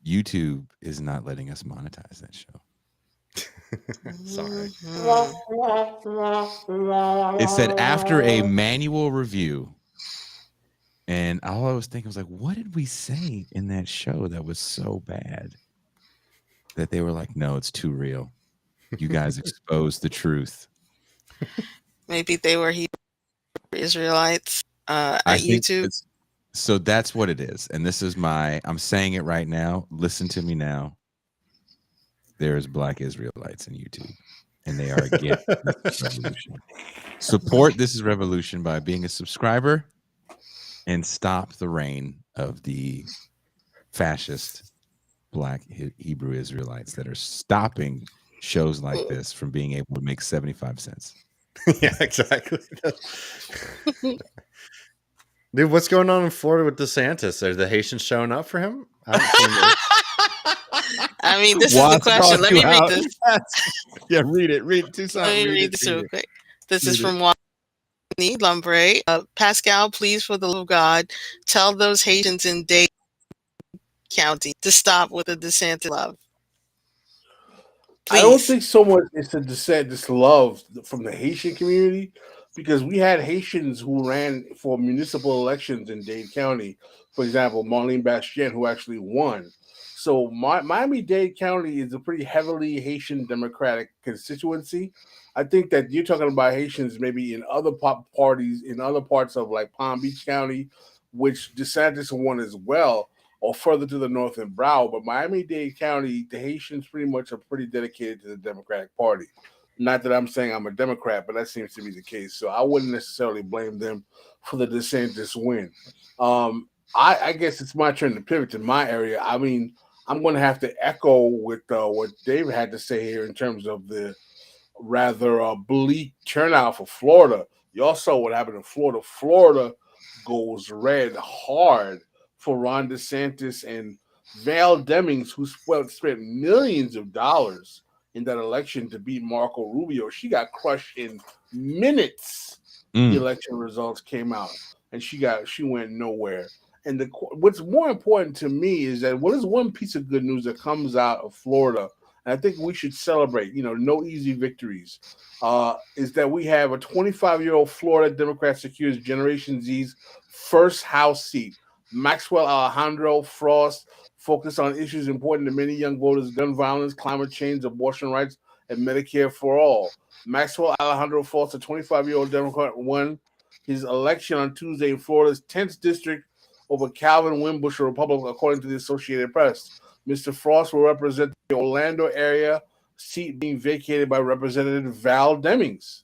YouTube is not letting us monetize that show. Sorry. It said after a manual review, and all I was thinking was like, what did we say in that show that was so bad that they were like, no, it's too real. You guys exposed the truth. Maybe they were Hebrew Israelites at YouTube. So that's what it is. And this is I'm saying it right now. Listen to me now. There's Black Israelites in YouTube, and they are against this revolution. Support This Is Revolution by being a subscriber and stop the reign of the fascist Black Hebrew Israelites that are stopping shows like this from being able to make 75 cents. Yeah, exactly. Dude, what's going on in Florida with DeSantis? Are the Haitians showing up for him? I mean, this is the question. Let me read this. Yeah, read it. Read it. Let me read this real quick. This is from Wani Lumbre. Pascal, please, for the love of God, tell those Haitians in Dade County to stop with the DeSantis love. Please. I don't think so much it's a this love from the Haitian community, because we had Haitians who ran for municipal elections in Dade County. For example, Marlene Bastien, who actually won. So Miami-Dade County is a pretty heavily Haitian Democratic constituency. I think that you're talking about Haitians maybe in other parties, in other parts of like Palm Beach County, which DeSantis won as well, or further to the north in Broward. But Miami-Dade County, the Haitians pretty much are pretty dedicated to the Democratic Party. Not that I'm saying I'm a Democrat, but that seems to be the case. So I wouldn't necessarily blame them for the DeSantis win. I guess it's my turn to pivot to my area. I mean, I'm going to have to echo with what David had to say here in terms of the rather bleak turnout for Florida. Y'all saw what happened in Florida. Florida goes red hard for Ron DeSantis and Val Demings, who spent millions of dollars in that election to beat Marco Rubio. She got crushed in minutes. The election results came out, and she went nowhere. And what's more important to me is that what is one piece of good news that comes out of Florida, and I think we should celebrate, no easy victories, is that we have a 25-year-old Florida Democrat secures Generation Z's first House seat. Maxwell Alejandro Frost focused on issues important to many young voters: gun violence, climate change, abortion rights, and Medicare for all. Maxwell Alejandro Frost, a 25-year-old Democrat, won his election on Tuesday in Florida's 10th district over Calvin Wimbush, a Republican, according to the Associated Press. Mr. Frost will represent the Orlando area seat being vacated by Representative Val Demings.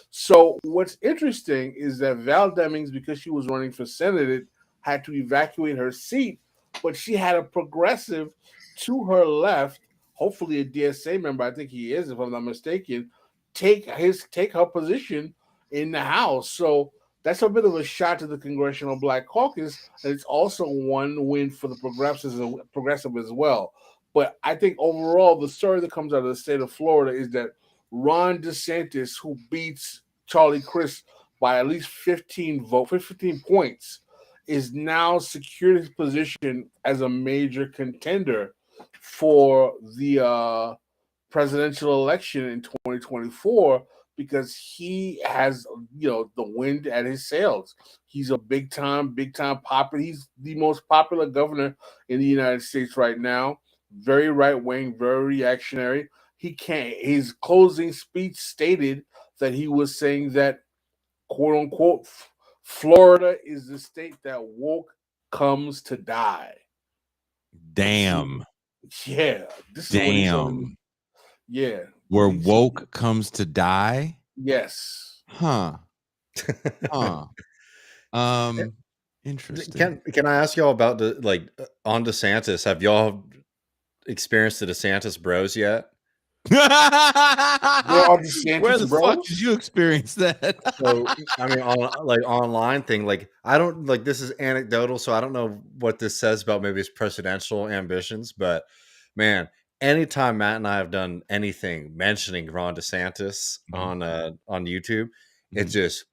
So what's interesting is that Val Demings, because she was running for Senate, had to evacuate her seat, but she had a progressive to her left, hopefully a DSA member, I think he is, if I'm not mistaken, take her position in the House. So that's a bit of a shot to the Congressional Black Caucus, and it's also one win for the progressive as well. But I think overall, the story that comes out of the state of Florida is that Ron DeSantis, who beats Charlie Crist by at least 15 points, is now secured his position as a major contender for the presidential election in 2024, because he has, the wind at his sails. He's a big time popular. He's the most popular governor in the United States right now. Very right wing, very reactionary. His closing speech stated that he was saying that, quote unquote, Florida is the state that woke comes to die. Damn. Yeah. This Damn. is what he's saying. Yeah. Where woke comes to die? Yes. Huh. Interesting. Can I ask y'all about on DeSantis? Have y'all experienced the DeSantis bros yet? Where are DeSantis, Where the bro? fuck did you experience that? So I mean, on like online thing, like I don't like this is anecdotal, so I don't know what this says about maybe his presidential ambitions, but man, anytime Matt and I have done anything mentioning Ron DeSantis on YouTube, it's just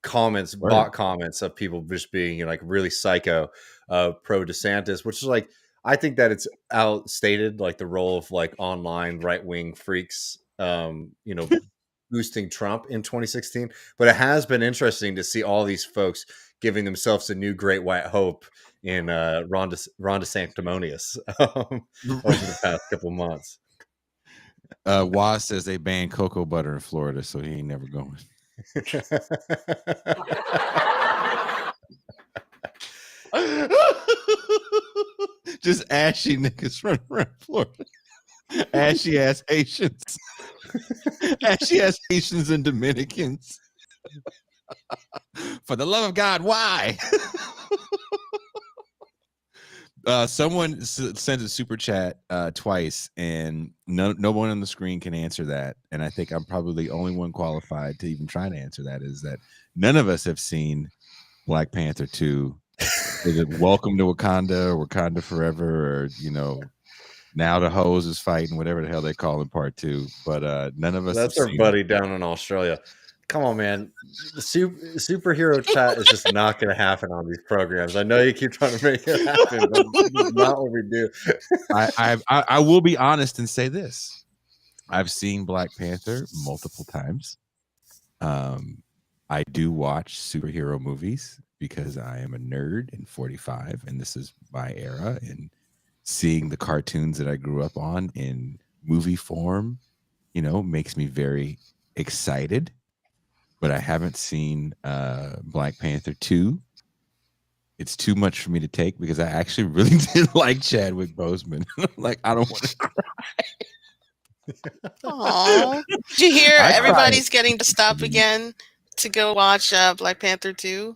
comments, bot comments of people just being like really psycho pro DeSantis, which is like I think that it's outstated like the role of like online right wing freaks, boosting Trump in 2016. But it has been interesting to see all these folks giving themselves a new great white hope in Ron DeSanctimonious over the past couple months. Waz says they banned cocoa butter in Florida, so he ain't never going. Just ashy niggas running around Florida. Ashy ass Haitians. Ashy ass Haitians and Dominicans. For the love of God, why? Someone sent a super chat twice, and no one on the screen can answer that. And I think I'm probably the only one qualified to even try to answer that. Is that none of us have seen Black Panther 2. Is it Welcome to Wakanda or Wakanda Forever, or Now the Hoes is fighting, whatever the hell they call in part 2. But none of us. That's our buddy down in Australia. Come on, man. The superhero chat is just not going to happen on these programs. I know you keep trying to make it happen, but it's not what we do. I will be honest and say this. I've seen Black Panther multiple times. I do watch superhero movies because I am a nerd and 45, and this is my era. And seeing the cartoons that I grew up on in movie form, makes me very excited. But I haven't seen Black Panther 2. It's too much for me to take because I actually really did like Chadwick Boseman. Like, I don't want to cry. Aww. Did you hear everybody's getting to stop again to go watch Black Panther 2?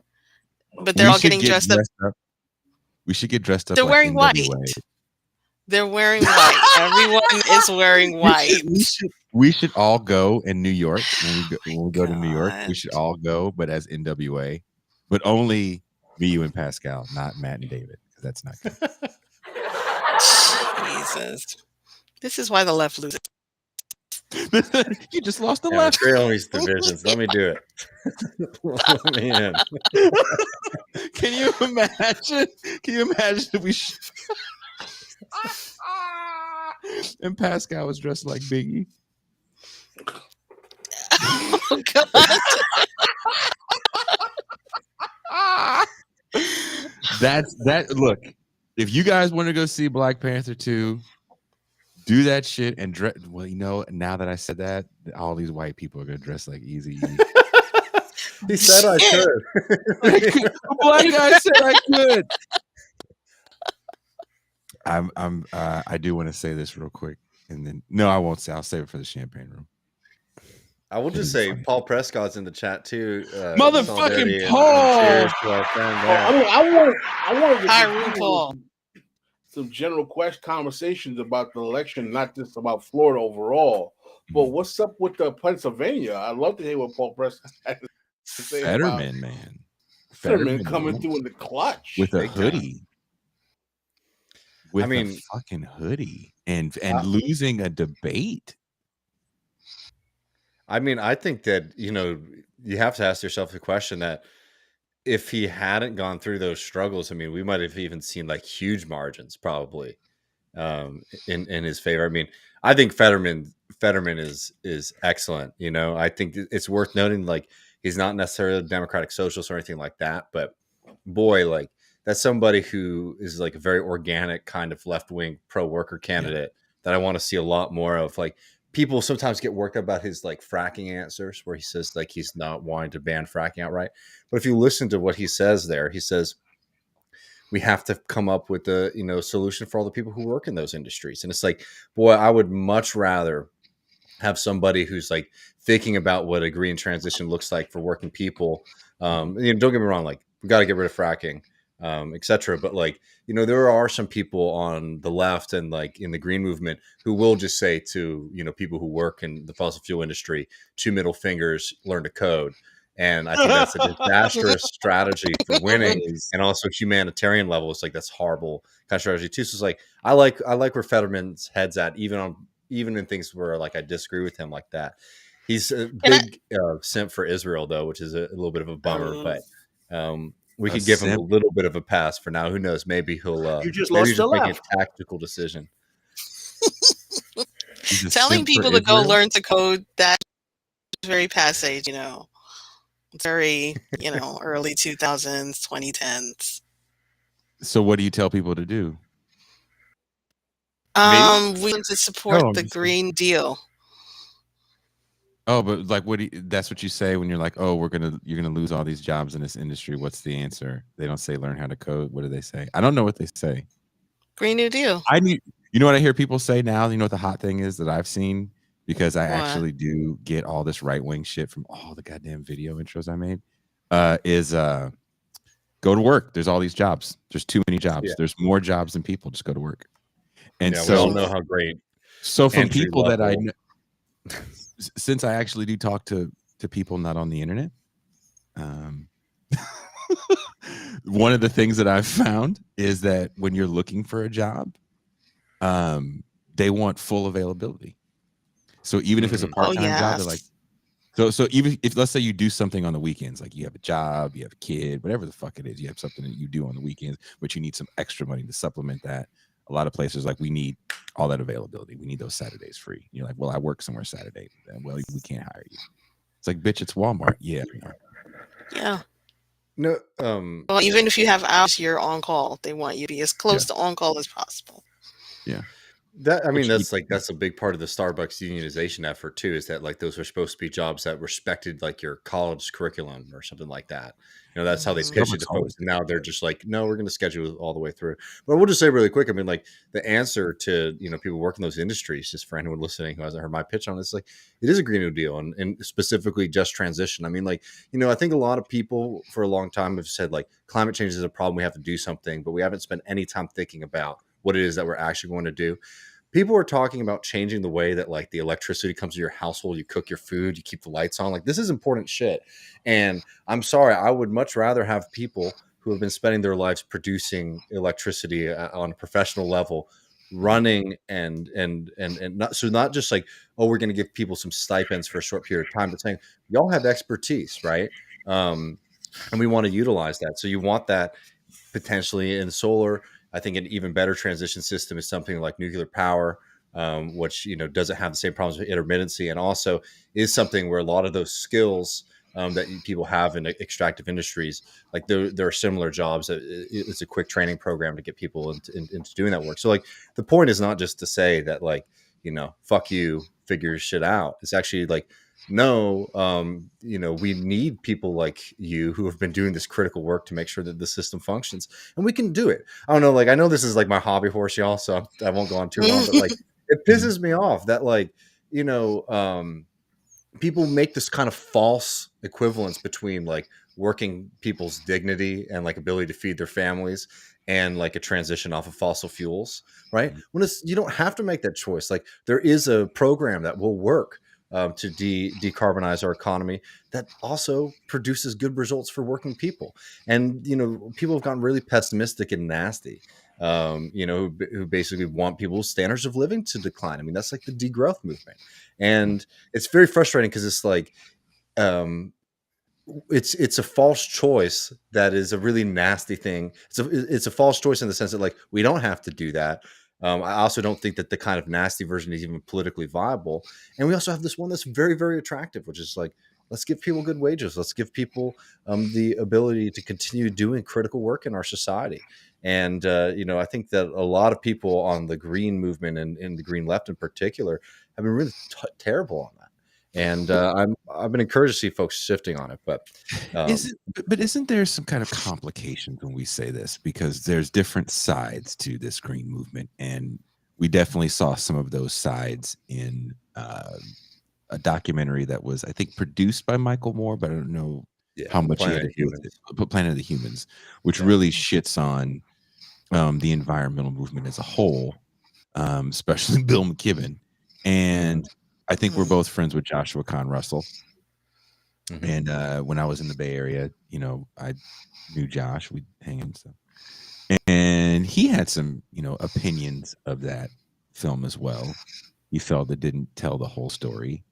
But they're all getting dressed up. We should get dressed up. They're like wearing NWA. white. They're wearing white. Everyone is wearing white. We should all go in New York when we go to New York. We should all go, but as NWA, but only me, you, and Pascal, not Matt and David, because that's not good. Jesus, this is why the left loses. You just lost the left. Trailing these divisions. Let me do it. Let me in. Can you imagine? If we? And Pascal was dressed like Biggie. Oh God! That's that. Look, if you guys want to go see Black Panther 2, do that shit and dress. Well, now that I said that, all these white people are gonna dress like Easy. He said I could. The black guy said I could. I do want to say this real quick, and then no, I won't say. I'll save it for the champagne room. I will just say Paul Prescott's in the chat too. Motherfucking Paul! I wanted to Hi, Paul. Some general conversations about the election, not just about Florida overall. But what's up with Pennsylvania? I'd love to hear what Paul Prescott had to say. Fetterman, man. Fetterman coming through in the clutch with a hoodie. A fucking hoodie and losing a debate. I mean, I think that, you have to ask yourself the question that if he hadn't gone through those struggles, I mean, we might have even seen like huge margins probably in his favor. I mean, I think Fetterman is excellent. I think it's worth noting, like, he's not necessarily a Democratic socialist or anything like that, but boy, like, that's somebody who is like a very organic kind of left-wing pro-worker candidate that I want to see a lot more of. Like, people sometimes get worked up about his like fracking answers where he says like he's not wanting to ban fracking outright. But if you listen to what he says there, he says we have to come up with a solution for all the people who work in those industries. And it's like, boy, I would much rather have somebody who's like thinking about what a green transition looks like for working people. Don't get me wrong, like, we got to get rid of fracking. etc. But like, you know, there are some people on the left and like in the green movement who will just say to, you know, people who work in the fossil fuel industry, 2 middle fingers, learn to code. And I think that's a disastrous strategy for winning, and also humanitarian level. It's like that's horrible kind of strategy too. So it's like I like where Fetterman's head's at, even in things where like I disagree with him like that. He's a big simp for Israel though, which is a little bit of a bummer. But we could give him a little bit of a pass for now. Who knows? Maybe he'll you just maybe lost the make a left. tactical decision. Telling people to go learn to code, that's very passe, you know. Very, you know, early 2000s, 2010s. So what do you tell people to do? We need to support the Green Deal. Oh, but like, that's what you say when you're like, oh, you're gonna lose all these jobs in this industry. What's the answer? They don't say learn how to code. What do they say? I don't know what they say. Green New Deal. You know what I hear people say now? You know what the hot thing is that I've seen? Because I actually do get all this right-wing shit from all the goddamn video intros I made, is go to work. There's all these jobs. There's too many jobs. Yeah. There's more jobs than people. Just go to work. And so we all know how great. So from people that I know, since I actually do talk to people not on the internet, one of the things that I've found is that when you're looking for a job, they want full availability. So even if it's a part-time job, they're like, so even if, let's say you do something on the weekends, like you have a job, you have a kid, whatever the fuck it is, you have something that you do on the weekends, but you need some extra money to supplement that. A lot of places like, we need all that availability. We need those Saturdays free. You're like, well, I work somewhere Saturday. Well, we can't hire you. It's like, bitch, it's Walmart. Yeah. Yeah. No. Well, even if you have hours, you're on call. They want you to be as close to on call as possible. Yeah. That, I mean, that's a big part of the Starbucks unionization effort too, is that like those are supposed to be jobs that respected like your college curriculum or something like that. You know, that's how they pitch it to folks. And now they're just like, no, we're going to schedule it all the way through. But we'll just say really quick, I mean, like the answer to, you know, people working those industries, just for anyone listening who hasn't heard my pitch on this, like it is a Green New Deal and specifically just transition. I mean, like, you know, I think a lot of people for a long time have said like climate change is a problem. We have to do something, but we haven't spent any time thinking about what it is that we're actually going to do. People are talking about changing the way that like the electricity comes to your household, you cook your food, you keep the lights on. Like this is important shit. And I'm sorry, I would much rather have people who have been spending their lives producing electricity on a professional level, running and not just like, oh, we're going to give people some stipends for a short period of time, but saying y'all have expertise, right? And we want to utilize that. So you want that potentially in solar. I think an even better transition system is something like nuclear power, which, you know, doesn't have the same problems with intermittency, and also is something where a lot of those skills that people have in extractive industries, like there are similar jobs that it's a quick training program to get people into doing that work. So like the point is not just to say that like, you know, fuck you, figure shit out. It's actually like, no, you know, we need people like you who have been doing this critical work to make sure that the system functions, and we can do it. I don't know, like I know this is like my hobby horse, y'all, so I won't go on too long, but like it pisses me off that like, you know, people make this kind of false equivalence between like working people's dignity and like ability to feed their families and like a transition off of fossil fuels, right? When you don't have to make that choice. Like there is a program that will work to decarbonize our economy that also produces good results for working people. And, you know, people have gotten really pessimistic and nasty, you know, who basically want people's standards of living to decline. I mean, that's like the degrowth movement. And it's very frustrating because it's like, it's a false choice that is a really nasty thing. It's a false choice in the sense that like, we don't have to do that. I also don't think that the kind of nasty version is even politically viable. And we also have this one that's very, very attractive, which is like, let's give people good wages. Let's give people the ability to continue doing critical work in our society. And, you know, I think that a lot of people on the green movement and in the green left in particular have been really terrible on that. And I've been encouraged to see folks shifting on it, but isn't there some kind of complications when we say this, because there's different sides to this green movement, and we definitely saw some of those sides in a documentary that was, I think, produced by Michael Moore, but I don't know how much he had to do with it. Planet of the Humans, which really shits on the environmental movement as a whole, especially Bill McKibben. And I think we're both friends with Joshua Kahn Russell. And when I was in the Bay Area, I knew Josh. We'd hang and stuff. And he had some, opinions of that film as well. He felt it didn't tell the whole story.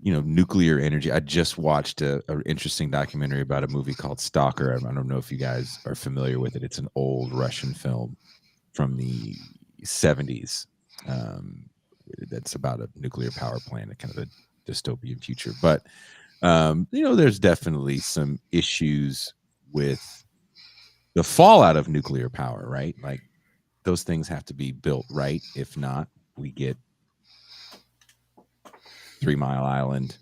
Nuclear energy. I just watched an interesting documentary about a movie called Stalker. I don't know if you guys are familiar with it. It's an old Russian film from the 70s. That's about a nuclear power plant, kind of a dystopian future. But, there's definitely some issues with the fallout of nuclear power, right? Like those things have to be built right. If not, we get 3 Mile Island,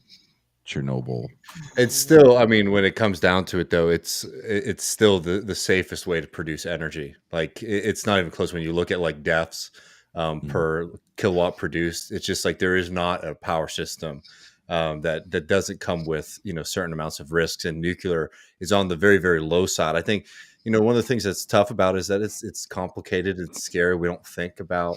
Chernobyl. It's still, I mean, when it comes down to it, though, it's still the safest way to produce energy. Like it's not even close when you look at like deaths per kilowatt produced. It's just like there is not a power system that doesn't come with certain amounts of risks, and nuclear is on the very, very low side. I think one of the things that's tough about it is that it's complicated, it's scary. We don't think about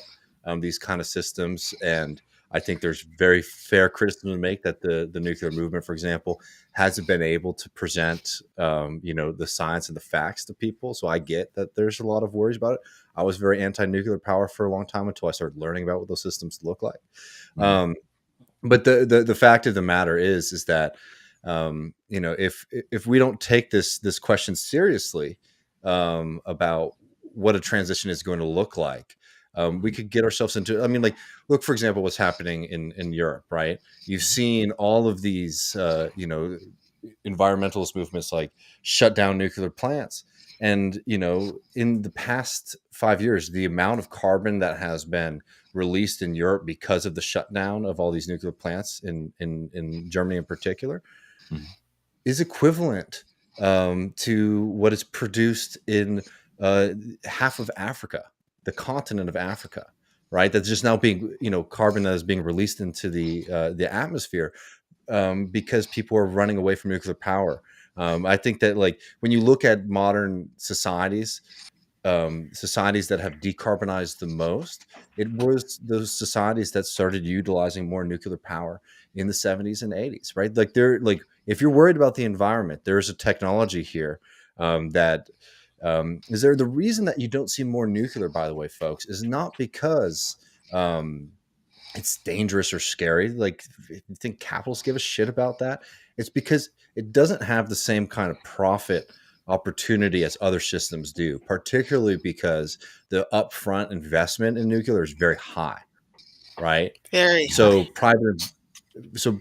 these kind of systems, and I think there's very fair criticism to make that the nuclear movement, for example, hasn't been able to present, the science and the facts to people. So I get that there's a lot of worries about it. I was very anti-nuclear power for a long time until I started learning about what those systems look like. But the fact of the matter is that, if we don't take this question seriously about what a transition is going to look like, we could get ourselves into, I mean, like, look, for example, what's happening in Europe, right? You've seen all of these, environmentalist movements like shut down nuclear plants. And, in the past 5 years, the amount of carbon that has been released in Europe because of the shutdown of all these nuclear plants in Germany in particular is equivalent to what is produced in half of Africa, the continent of Africa, right? That's just now being, carbon that is being released into the atmosphere because people are running away from nuclear power. I think that, like, when you look at modern societies that have decarbonized the most, it was those societies that started utilizing more nuclear power in the 70s and 80s, right? Like, if you're worried about the environment, there's a technology here that is there. The reason that you don't see more nuclear, by the way, folks, is not because it's dangerous or scary. Like, you think capitalists give a shit about that? It's because it doesn't have the same kind of profit opportunity as other systems do, particularly because the upfront investment in nuclear is very high, right? Very so high.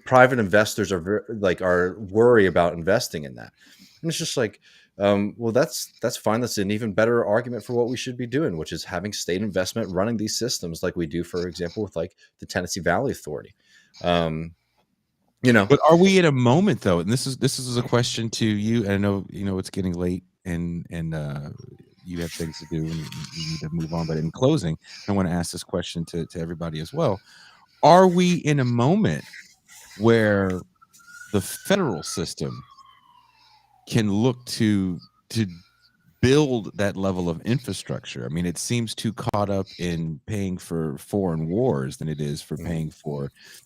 Private investors are worried about investing in that, and it's just like, well, that's fine. That's an even better argument for what we should be doing, which is having state investment running these systems, like we do, for example, with like the Tennessee Valley Authority. But are we at a moment, though? And this is a question to you. And I know it's getting late, and you have things to do, and you need to move on. But in closing, I want to ask this question to everybody as well. Are we in a moment where the federal system can look to build that level of infrastructure? I mean, it seems too caught up in paying for foreign wars than it is for paying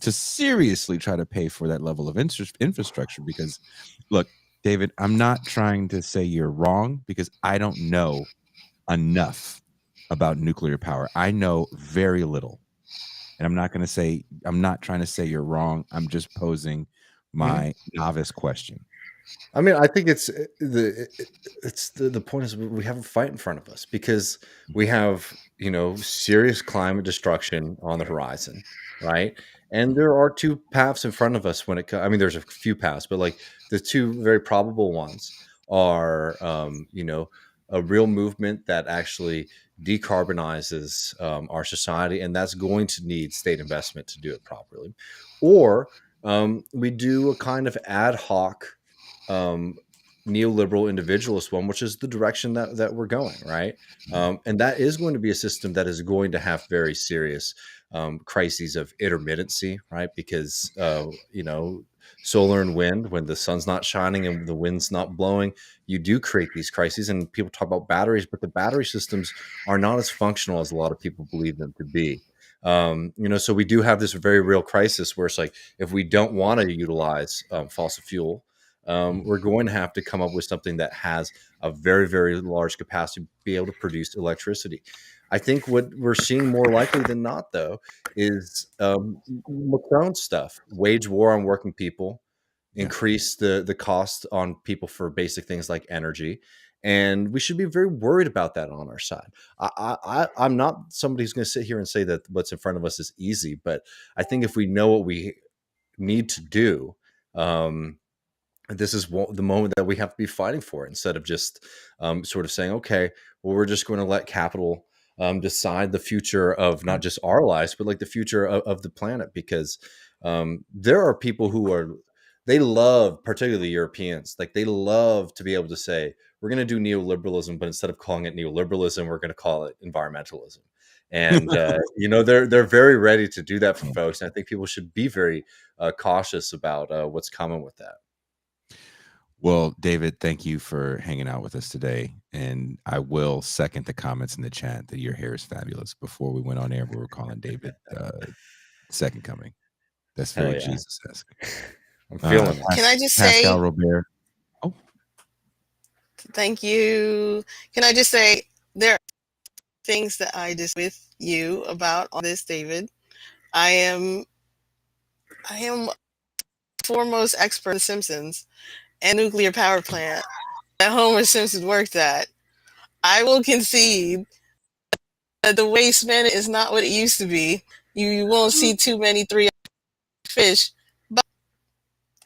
to seriously try to pay for that level of infrastructure. Because, look, David, I'm not trying to say you're wrong, because I don't know enough about nuclear power. I know very little, and I'm not trying to say you're wrong. I'm just posing my novice question. I mean, I think the point is we have a fight in front of us, because we have, serious climate destruction on the horizon, right? And there are two paths in front of us when it comes. I mean, there's a few paths, but like the two very probable ones are, a real movement that actually decarbonizes our society, and that's going to need state investment to do it properly, or we do a kind of ad hoc neoliberal individualist one, which is the direction that we're going, right? And that is going to be a system that is going to have very serious crises of intermittency, right? Because solar and wind, when the sun's not shining and the wind's not blowing, you do create these crises. And people talk about batteries, but the battery systems are not as functional as a lot of people believe them to be. So we do have this very real crisis where it's like, if we don't want to utilize fossil fuel, we're going to have to come up with something that has a very, very large capacity to be able to produce electricity. I think what we're seeing more likely than not, though, is Macron stuff, wage war on working people, increase the cost on people for basic things like energy. And we should be very worried about that on our side. I'm not somebody who's going to sit here and say that what's in front of us is easy, but I think if we know what we need to do, this is the moment that we have to be fighting for, instead of just sort of saying, okay, well, we're just going to let capital decide the future of not just our lives, but like the future of the planet. Because there are people who they love, particularly Europeans, like they love to be able to say, we're going to do neoliberalism, but instead of calling it neoliberalism, we're going to call it environmentalism. And they're very ready to do that for folks. And I think people should be very cautious about what's coming with that. Well, David, thank you for hanging out with us today. And I will second the comments in the chat that your hair is fabulous. Before we went on air, we were calling David second coming. That's very Jesus-esque. I'm feeling it. Can I just Pascal say, Robert? Oh, thank you. Can I just say, there are things that I disagree with you about on this, David. I am foremost expert in The Simpsons and nuclear power plant that Homer Simpson worked at. I will concede that the waste management is not what it used to be. You won't see too many 3 fish, but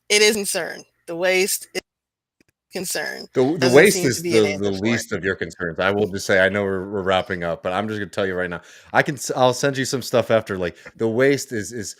it is a concern. The waste is a concern. The waste is the least of your concerns. I will just say, I know we're wrapping up, but I'm just going to tell you right now, I'll send you some stuff after. Like, the waste is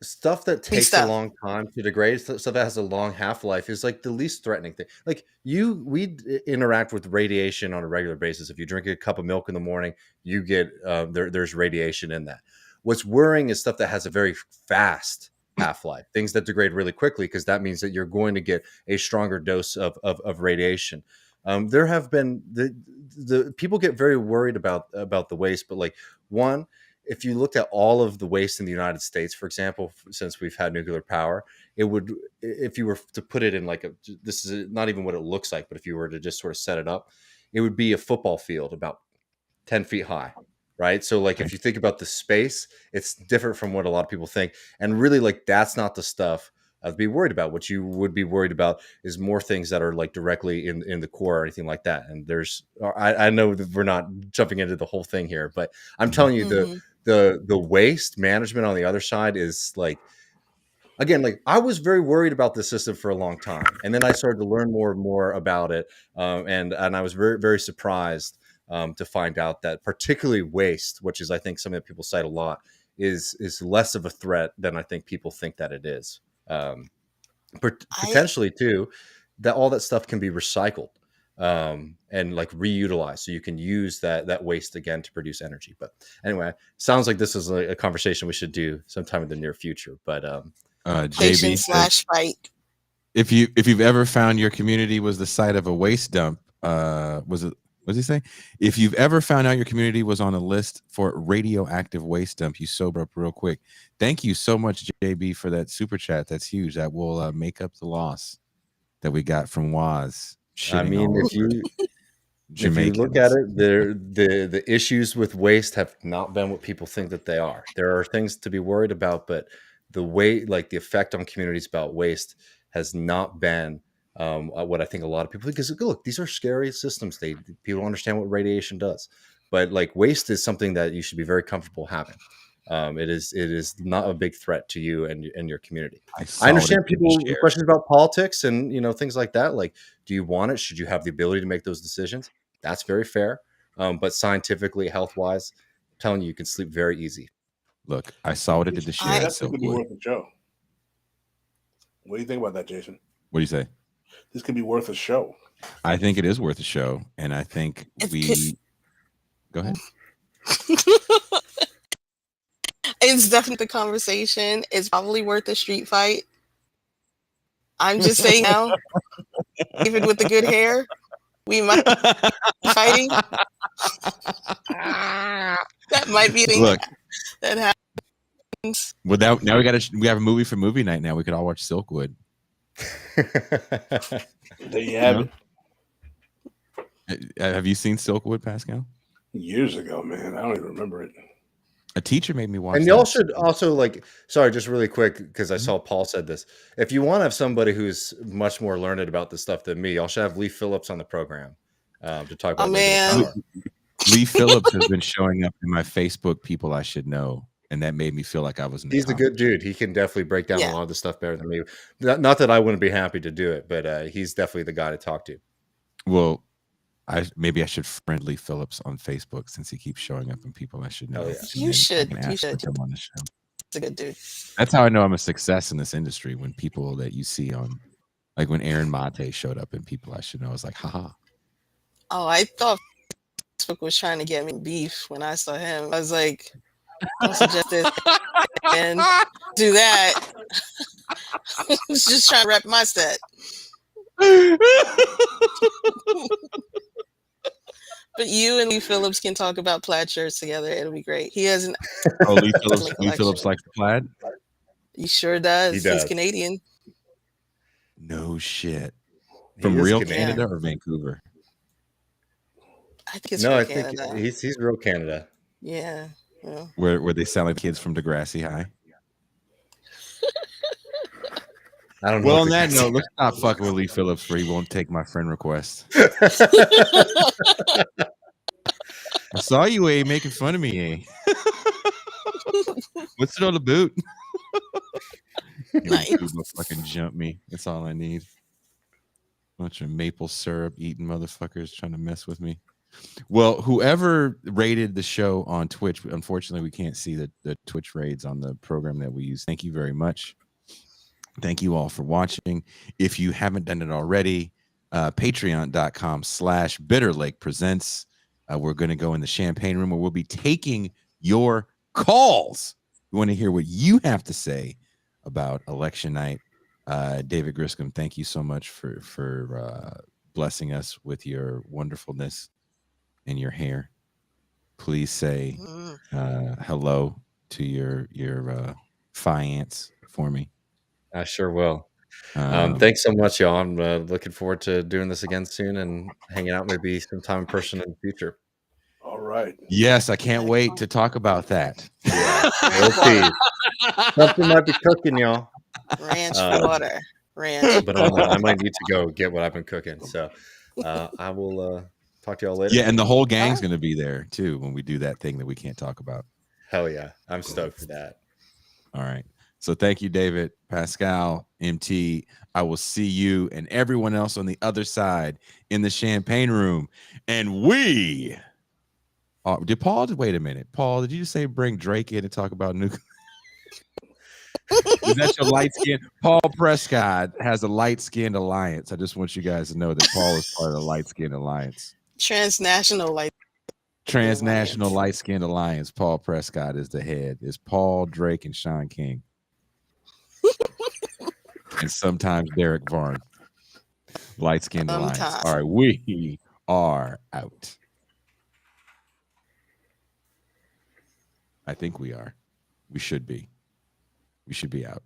stuff that takes a long time to degrade, stuff that has a long half-life, is like the least threatening thing. Like, we interact with radiation on a regular basis. If you drink a cup of milk in the morning, you get there's radiation in that. What's worrying is stuff that has a very fast half-life, things that degrade really quickly, because that means that you're going to get a stronger dose of radiation. There have been the people get very worried about the waste, but like, one, if you looked at all of the waste in the United States, for example, since we've had nuclear power, it would, if you were to put it in like this is not even what it looks like, but if you were to just sort of set it up, it would be a football field about 10 feet high, right? So like, if you think about the space, it's different from what a lot of people think. And really, like, that's not the stuff I'd be worried about. What you would be worried about is more things that are like directly in the core or anything like that. And I know that we're not jumping into the whole thing here, but I'm telling you, the waste management on the other side is like, again, like, I was very worried about this system for a long time, and then I started to learn more and more about it, and I was very, very surprised to find out that particularly waste, which is, I think, something that people cite a lot, is less of a threat than I think people think that it is. Potentially too, that all that stuff can be recycled and like reutilized, so you can use that waste again to produce energy. But anyway, sounds like this is a conversation we should do sometime in the near future. But JB/fight. If you've ever found your community was the site of a waste dump, what does he say? If you've ever found out your community was on a list for radioactive waste dump, you sober up real quick. Thank you so much, JB, for that super chat. That's huge. That will make up the loss that we got from Waz. I mean, if you look at it, the issues with waste have not been what people think that they are. There are things to be worried about, but the the effect on communities about waste has not been what I think a lot of people think. Because look, these are scary systems. People don't understand what radiation does, but like, waste is something that you should be very comfortable having. It is not a big threat to you and your community. I understand people questions about politics and things like that. Like, do you want it? Should you have the ability to make those decisions? That's very fair. But scientifically, health wise, I'm telling you can sleep very easy. Look, I saw what it did to share. That's so good. Worth the show. What do you think about that, Jason? What do you say? this could be worth a show. I think it is worth a show, and I think go ahead. It's definitely the conversation. It's probably worth a street fight. I'm just saying now, even with the good hair, we might be fighting. That might be a thing. Look, that happens. Without now, we have a movie for movie night. Now we could all watch Silkwood. There you have it. Have you seen Silkwood, Pascal? Years ago, man. I don't even remember it. A teacher made me watch. And y'all should also sorry, just really quick, because I saw Paul said this. If you want to have somebody who's much more learned about this stuff than me, y'all should have Lee Phillips on the program to talk about. Oh man, Lee Phillips has been showing up in my Facebook people I should know, and that made me feel like I was. He's a good dude. He can definitely break down a lot of the stuff better than me. Not that I wouldn't be happy to do it, but he's definitely the guy to talk to. Well, maybe I should friend Lee Phillips on Facebook since he keeps showing up in people I should know. Oh, yeah. You should. You should. Him on the show. He's a good dude. That's how I know I'm a success in this industry. When people that you see on, like when Aaron Mate showed up in people I should know, I was like, haha. Oh, I thought Facebook was trying to get me beef when I saw him. I was like, don't suggest this and do that. I was just trying to rep my set. But you and Lee Phillips can talk about plaid shirts together. It'll be great. He has an Lee Phillips likes the plaid. He sure does. He does. He's Canadian. No shit. From real Canada or Vancouver? I think it's I Canada. think he's real Canada. Yeah. Where they sound like kids from Degrassi High. I don't know. Well, on that note, let's not fuck with Lee Phillips where he won't take my friend request. I saw you, making fun of me, What's it on the boot? Nice. Will fucking jump me. That's all I need. Bunch of maple syrup eating motherfuckers trying to mess with me. Well, whoever rated the show on Twitch, unfortunately, we can't see the Twitch raids on the program that we use. Thank you very much. Thank you all for watching. If you haven't done it already, patreon.com/Bitterlake presents. We're going to go in the champagne room where we'll be taking your calls. We want to hear what you have to say about election night. David Griscom, thank you so much for blessing us with your wonderfulness and your hair. Please say hello to your fiance for me. I sure will. Thanks so much, y'all. I'm looking forward to doing this again soon and hanging out maybe sometime in person in the future. All right. Yes, I can't wait to talk about that. Yeah, we'll see. Something might be cooking, y'all. Ranch water. Ranch. But I might need to go get what I've been cooking. So I will talk to y'all later. Yeah, and the whole gang's going to be there too when we do that thing that we can't talk about. Hell yeah. I'm stoked for that. All right. So thank you, David, Pascal, MT. I will see you and everyone else on the other side in the champagne room. And we did Paul? Wait a minute. Paul, did you say bring Drake in to talk about nuclear? Is that your light skin? Paul Prescott has a light skinned alliance. I just want you guys to know that Paul is part of the light skinned alliance. Transnational light skinned alliance. Paul Prescott is the head. It's Paul, Drake, and Sean King. And sometimes Derek Varn. Light skinned alliance. All right, we are out. I think we are. We should be. We should be out.